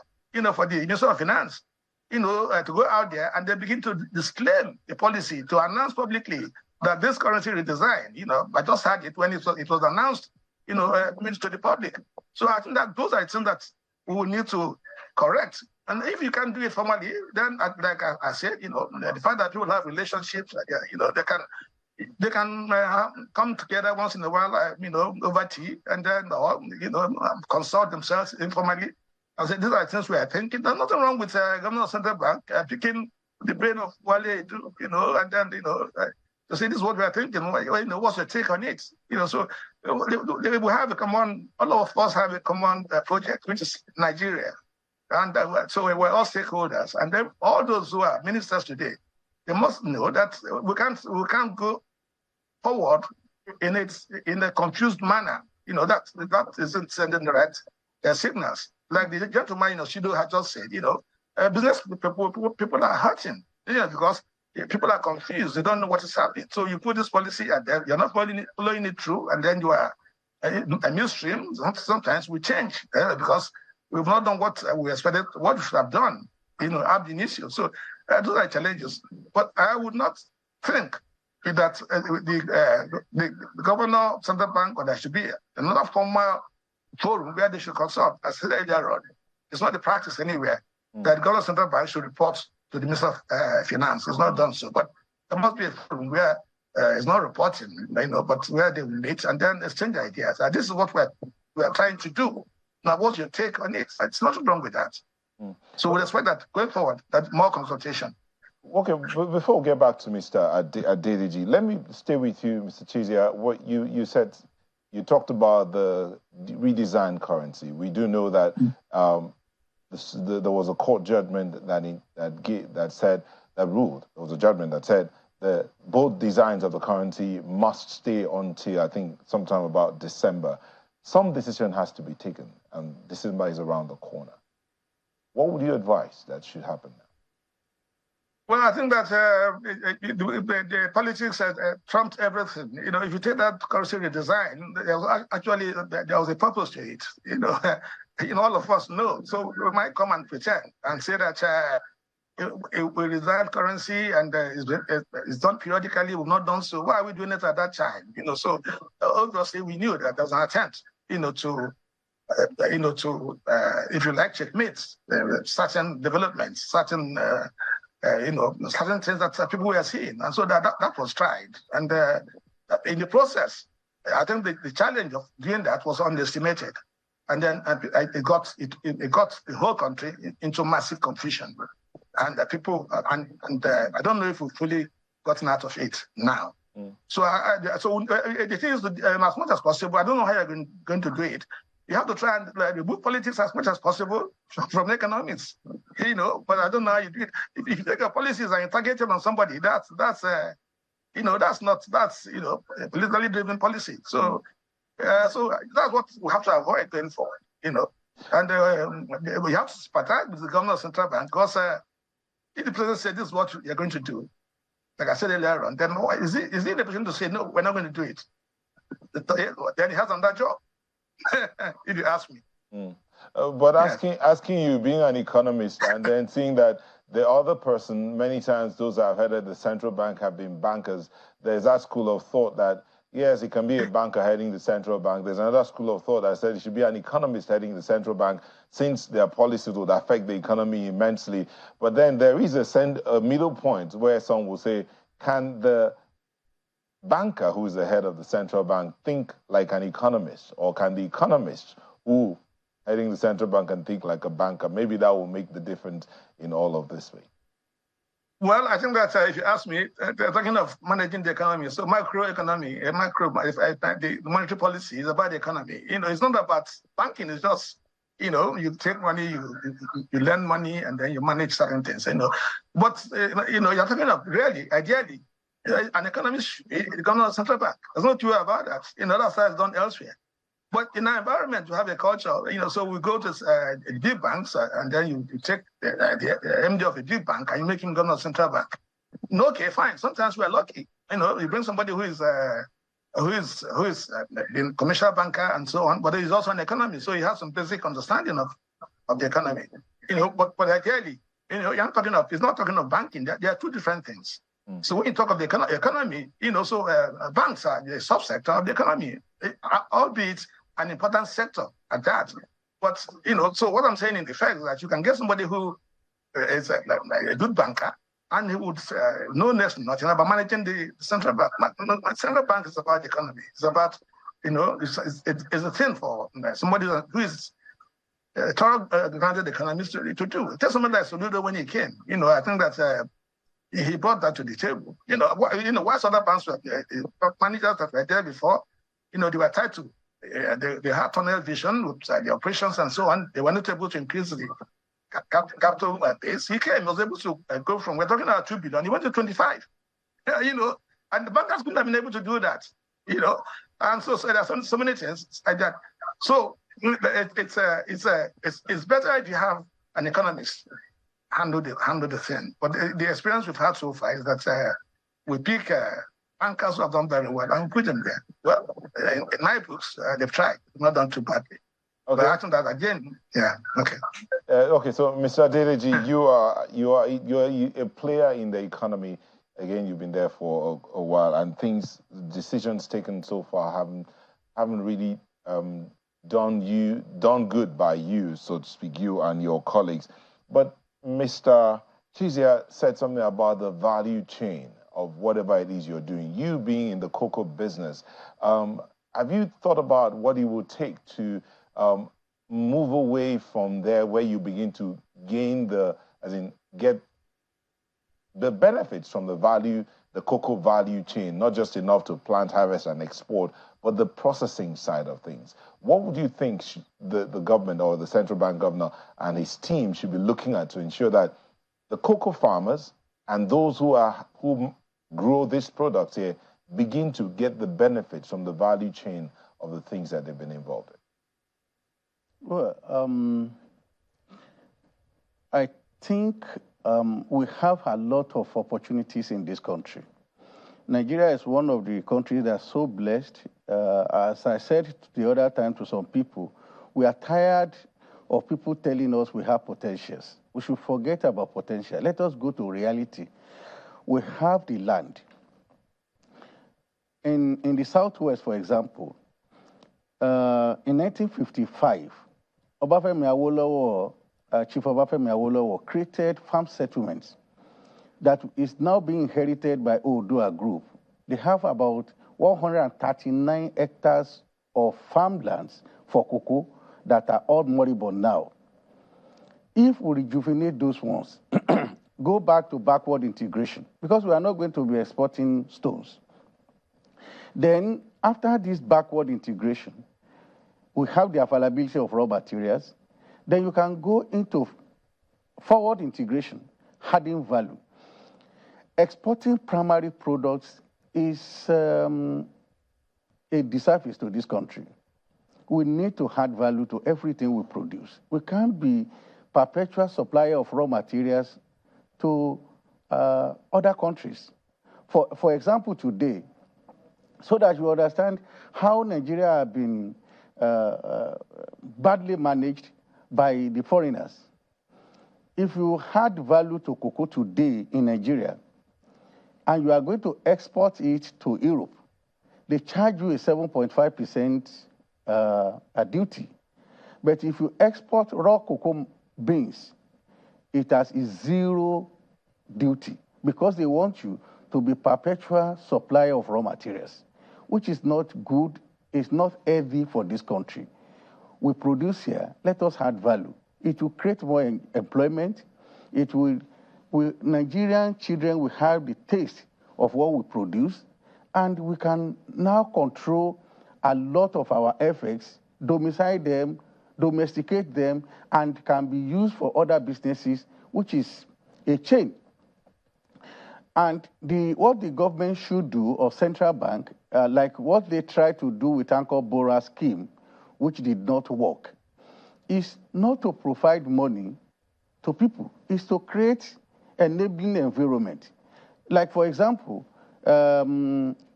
for the Minister of Finance, to go out there and they begin to disclaim a policy, to announce publicly that this currency redesign, I just had it when it was announced, to the public. So I think that those are things that we will need to correct. And if you can do it formally, then, like I said, the fact that people have relationships, they can come together once in a while, over tea, and then, consult themselves informally. I said, these are things we are thinking. There's nothing wrong with Governor of Central Bank picking the brain of Wale, and then, to say this is what we are thinking. What's your take on it? So we have a common, all of us have a common project, which is Nigeria. And so we're all stakeholders. And then all those who are ministers today, they must know that we can't go forward in a confused manner. That isn't sending the right signals. Like the gentleman, Shido had just said, business people are hurting, because people are confused. They don't know what is happening. So you put this policy and then you're not following it through, and then you are a new stream. Sometimes we change because we've not done what we expected, what we should have done, ab initio. So those are challenges. But I would not think that the governor of Central Bank, or there should be another formal forum where they should consult. As I said earlier on, it's not the practice anywhere that the governor of Central Bank should report to the Minister of Finance. It's not done so. But there must be a forum where it's not reporting, but where they will meet and then exchange ideas. And this is what we're trying to do. Now, what's your take on it? It's nothing wrong with that. So we expect that going forward, that more consultation. Okay, before we get back to Mr. Adeliji, let me stay with you, Mr. Chizia. What you said, you talked about the redesigned currency. We do know that there was a court judgment that ruled. There was a judgment that said that both designs of the currency must stay until, I think, sometime about December. Some decision has to be taken, and December is around the corner. What would you advise that should happen now? Well, I think that the politics trumped everything. If you take that currency redesign, there was a purpose to it. All of us know. So we might come and pretend and say that we redesign currency and it's done periodically. We've not done so. Why are we doing it at that time? So obviously we knew that there was an attempt, to if you like, checkmate certain developments, certain certain things that people were seeing. And so that was tried. And in the process, I think the challenge of doing that was underestimated. And then it got the whole country into massive confusion. And people, and I don't know if we've fully gotten out of it now. So the thing is, as much as possible, I don't know how you're going to do it. You have to try and remove politics as much as possible from economics, but I don't know how you do it. If you take your policies and you target it on somebody, that's a politically driven policy. So that's what we have to avoid going forward, And we have to sympathize with the governor of Central Bank because if the president said this is what you're going to do, like I said earlier on, then is he in a position to say, no, we're not going to do it? Then he has another job, if you ask me. But asking you, being an economist, and then seeing that the other person, many times those that have headed the central bank have been bankers, there's that school of thought that, yes, he can be a banker heading the central bank. There's another school of thought that said he should be an economist heading the central bank, since their policies would affect the economy immensely. But then there is a middle point where some will say, can the banker who is the head of the central bank think like an economist? Or can the economist who heading the central bank and think like a banker? Maybe that will make the difference in all of this way. Well, I think that if you ask me, they're talking of managing the economy. So macroeconomy, the monetary policy is about the economy. It's not about banking. It's just, you take money, you lend money, and then you manage certain things. But you're talking of really, ideally, an economist, the governor of the central bank. There's no two about that. That side is done elsewhere. But in our environment, you have a culture, so we go to big banks and then you take the MD of a big bank and you make him governor of the central bank. Okay, fine. Sometimes we're lucky. You bring somebody who is a commercial banker and so on, but he's also an economist, so he has some basic understanding of the economy. But ideally, you're not talking of, it's not talking of banking. There are two different things. So when you talk of the economy, banks are the subsector of the economy, albeit an important sector at that. But, so what I'm saying in effect is that you can get somebody who is a good banker, and he would know nothing about managing the central bank. The central bank is about the economy. It's about, it's a thing for somebody who is a thorough grounded economist to do. Tell somebody like Soludo when he came. I think that he brought that to the table. Whilst other banks managers that were there before, they were tied to, they had tunnel vision with the operations and so on. They were not able to increase the capital base. He came, was able to go from, we're talking about 2 billion, he went to 25. And the bankers couldn't have been able to do that. And so there are so many things like that. So it's better if you have an economist handle the thing. But the experience we've had so far is that we pick bankers who have done very well and we put them there. Well, in my books, they've tried, not done too badly. Okay. But I think that again, yeah, okay. Okay, so Mr. Adeliji, you are a player in the economy. Again, you've been there for a while, and decisions taken so far haven't really done good by you, so to speak, you and your colleagues. But Mr. Chizia said something about the value chain of whatever it is you're doing. You being in the cocoa business, have you thought about what it would take to move away from there, where you begin to gain get the benefits from the cocoa value chain, not just enough to plant, harvest, and export, but the processing side of things? What would you think the government or the central bank governor and his team should be looking at to ensure that the cocoa farmers and those who grow these products here begin to get the benefits from the value chain of the things that they've been involved in? Well, I think we have a lot of opportunities in this country. Nigeria is one of the countries that's so blessed. As I said the other time to some people, we are tired of people telling us we have potentials. We should forget about potential. Let us go to reality. We have the land. In the Southwest, for example, in 1955, Obafemi Awolowo, Chief Obafemi Awolowo, created farm settlements that is now being inherited by Oodua Group. They have about 139 hectares of farmlands for cocoa that are all moribund now. If we rejuvenate those ones, go back to backward integration, because we are not going to be exporting stones. Then, after this backward integration, we have the availability of raw materials. Then you can go into forward integration, adding value. Exporting primary products is a disservice to this country. We need to add value to everything we produce. We can't be perpetual supplier of raw materials to other countries. For example, today, so that you understand how Nigeria has been badly managed by the foreigners. If you add value to cocoa today in Nigeria, and you are going to export it to Europe, they charge you a 7.5% duty. But if you export raw cocoa beans, it has a 0 duty because they want you to be perpetual supplier of raw materials, which is not good, it's not healthy for this country. We produce here, let us add value. It will create more employment. It will, Nigerian children will have the taste of what we produce, and we can now control a lot of our efforts, domicile them, domesticate them, and can be used for other businesses, which is a chain. And what the government should do, or central bank, like what they tried to do with Anchor Bora scheme, which did not work, is not to provide money to people, is to create enabling environment. Like, for example,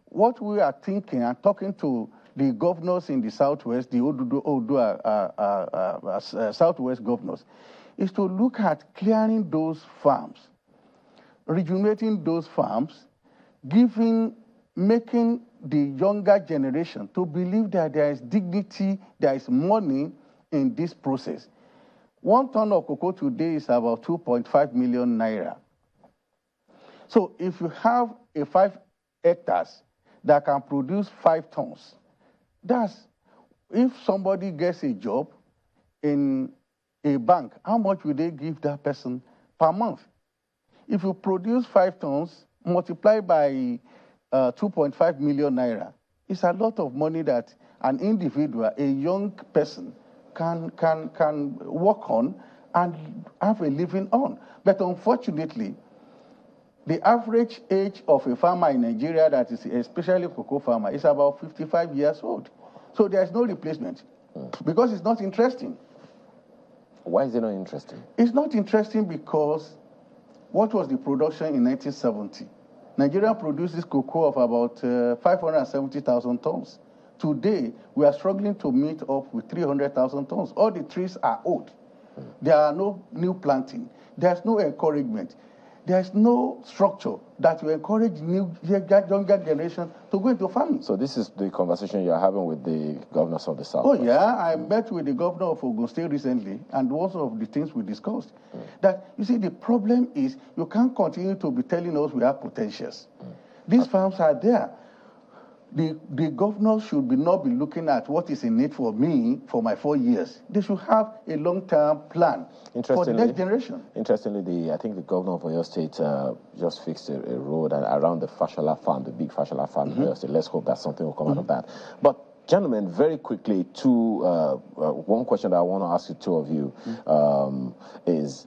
what we are thinking and talking to the governors in the Southwest, the Southwest governors, is to look at clearing those farms, rejuvenating those farms, making the younger generation to believe that there is dignity, there is money in this process. 1 ton of cocoa today is about 2.5 million naira. So if you have a 5 hectares that can produce 5 tons, that's, if somebody gets a job in a bank, how much will they give that person per month? If you produce 5 tons, multiply by 2.5 million naira, it's a lot of money that an individual, a young person, can work on and have a living on. But unfortunately, the average age of a farmer in Nigeria, that is especially cocoa farmer, is about 55 years old. So there's no replacement because it's not interesting. Why is it not interesting? It's not interesting because what was the production in 1970? Nigeria produces cocoa of about 570,000 tons. Today, we are struggling to meet up with 300,000 tons. All the trees are old. There are no new planting. There's no encouragement. There's no structure that will encourage younger generation to go into farming. So this is the conversation you're having with the governors of the South. Oh, yeah. I met with the governor of Ogun State recently, and one of the things we discussed, that, you see, the problem is you can't continue to be telling us we have potentials. These farms are there. The governors should not be looking at what is in it for me for my 4 years. They should have a long-term plan for the next generation. Interestingly, I think the governor of Oyo State just fixed a road around the Fashola farm, the big Fashola farm in Oyo State. Let's hope that something will come out of that. But gentlemen, very quickly, one question that I want to ask the two of you is,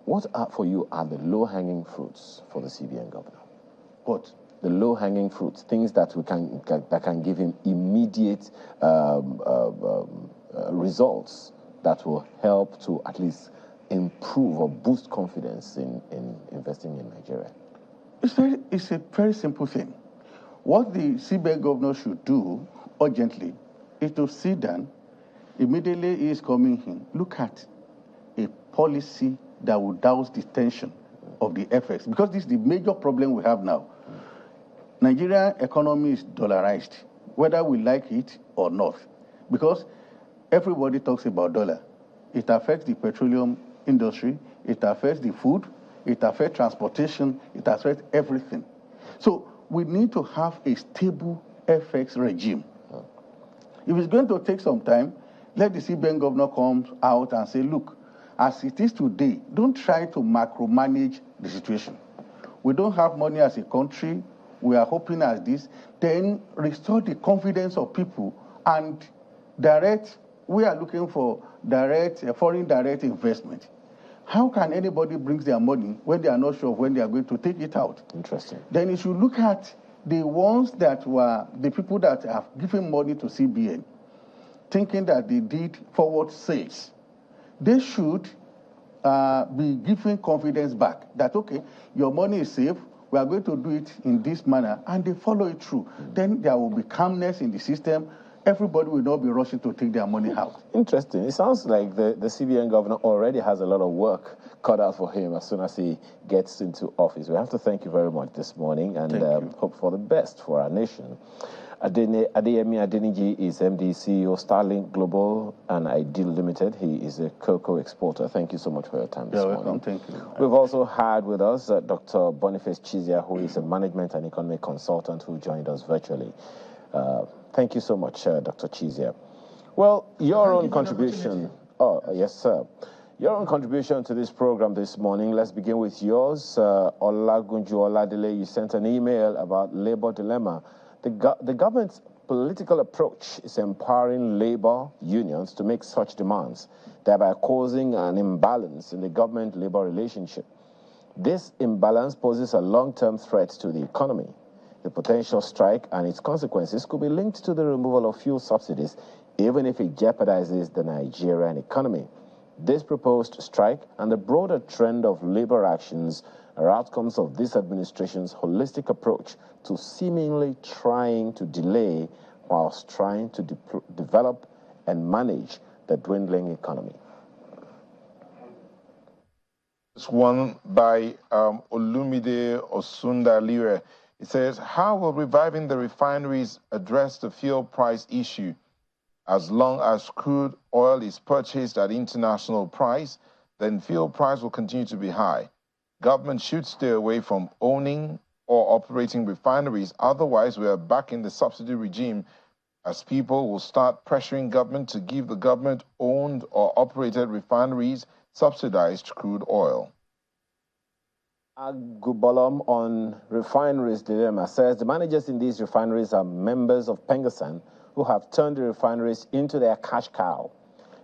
what for you are the low-hanging fruits for the CBN governor? What? The low-hanging fruits, things that can give him immediate results that will help to at least improve or boost confidence in investing in Nigeria. It's a very simple thing. What the CBN governor should do urgently is to sit down, immediately he is coming in, look at a policy that will douse the tension of the FX, because this is the major problem we have now. Nigerian economy is dollarized, whether we like it or not, because everybody talks about dollar. It affects the petroleum industry, it affects the food, it affects transportation, it affects everything. So we need to have a stable FX regime. If it's going to take some time, let the CBN governor come out and say, look, as it is today, don't try to macro-manage the situation. We don't have money as a country. We are hoping as this, then restore the confidence of people and we are looking for foreign direct investment. How can anybody bring their money when they are not sure when they are going to take it out? Interesting. Then you should look at the ones that were the people that have given money to CBN, thinking that they did forward sales. They should be giving confidence back that, okay, your money is safe. we are going to do it in this manner, and they follow it through. Then there will be calmness in the system. Everybody will not be rushing to take their money out. Interesting. It sounds like the CBN governor already has a lot of work cut out for him as soon as he gets into office. We have to thank you very much this morning and hope for the best for our nation. Adeyemi Adeniji is MD, CEO, Starlink Global and Ideal Limited. He is a cocoa exporter. Thank you so much for your time this morning. Welcome. Thank you. We've also had with us Dr. Boniface Chizia, who is a management and economic consultant who joined us virtually. Thank you so much, Dr. Chizia. Well, your own contribution. Oh, yes, sir. Your own contribution to this program this morning. Let's begin with yours. Olagunju Oladile, you sent an email about labor dilemma. The government's political approach is empowering labor unions to make such demands, thereby causing an imbalance in the government-labor relationship. This imbalance poses a long-term threat to the economy. The potential strike and its consequences could be linked to the removal of fuel subsidies, even if it jeopardizes the Nigerian economy. This proposed strike and the broader trend of labor actions are outcomes of this administration's holistic approach to seemingly trying to delay whilst trying to develop and manage the dwindling economy. This one by Olumide Osundalire. It says, how will reviving the refineries address the fuel price issue? As long as crude oil is purchased at international price, then fuel price will continue to be high. Government should stay away from owning or operating refineries. Otherwise, we are back in the subsidy regime, as people will start pressuring government to give the government-owned or operated refineries subsidized crude oil. Agubolom on refineries dilemma says the managers in these refineries are members of Pengasan who have turned the refineries into their cash cow.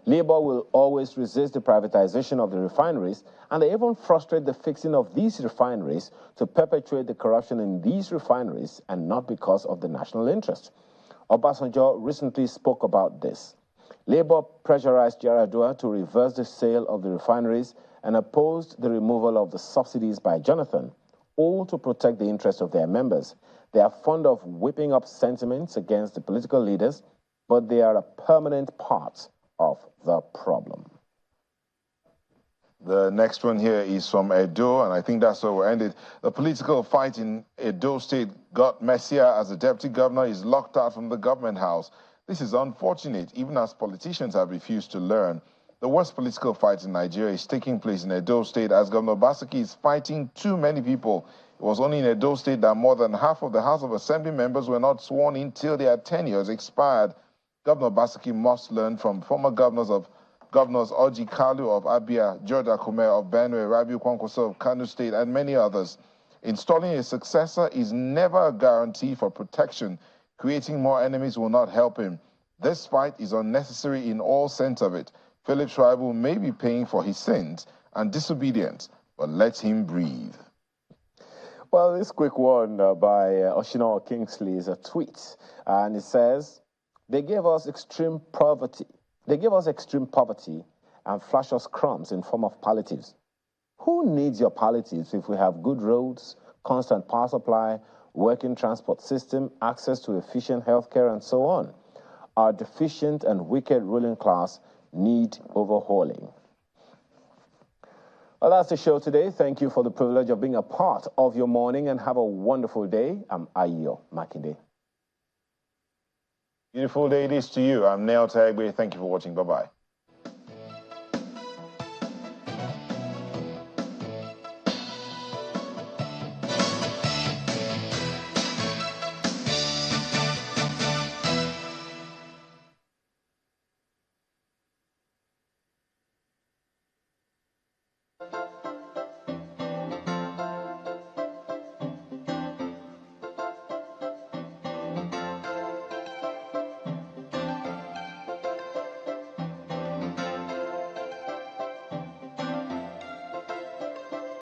Labour will always resist the privatization of the refineries, and they even frustrate the fixing of these refineries to perpetuate the corruption in these refineries and not because of the national interest. Obasanjo recently spoke about this. Labour pressurized Yar'Adua to reverse the sale of the refineries and opposed the removal of the subsidies by Jonathan, all to protect the interests of their members. They are fond of whipping up sentiments against the political leaders, but they are a permanent part of the problem. The next one here is from Edo, and I think that's where we'll end it. The political fight in Edo State got messier as the deputy governor is locked out from the government house. This is unfortunate, even as politicians have refused to learn. The worst political fight in Nigeria is taking place in Edo State as Governor Obaseki is fighting too many people. It was only in Edo State that more than half of the House of Assembly members were not sworn in till their tenures expired. Governor Obaseki must learn from former governors Orji Kalu of Abia, George Akume of Benue, Rabiu Kwankwaso of Kano State, and many others. Installing a successor is never a guarantee for protection. Creating more enemies will not help him. This fight is unnecessary in all sense of it. Philip Schreiber may be paying for his sins and disobedience, but let him breathe. Well, this quick one by Oshino Kingsley is a tweet, and it says, they gave us extreme poverty. They gave us extreme poverty and flash us crumbs in form of palliatives. Who needs your palliatives if we have good roads, constant power supply, working transport system, access to efficient healthcare, and so on? Our deficient and wicked ruling class need overhauling. Well, that's the show today. Thank you for the privilege of being a part of your morning, and have a wonderful day. I'm Ayo Makinde. Beautiful day it is to you. I'm Neil Tagbe. Thank you for watching. Bye-bye.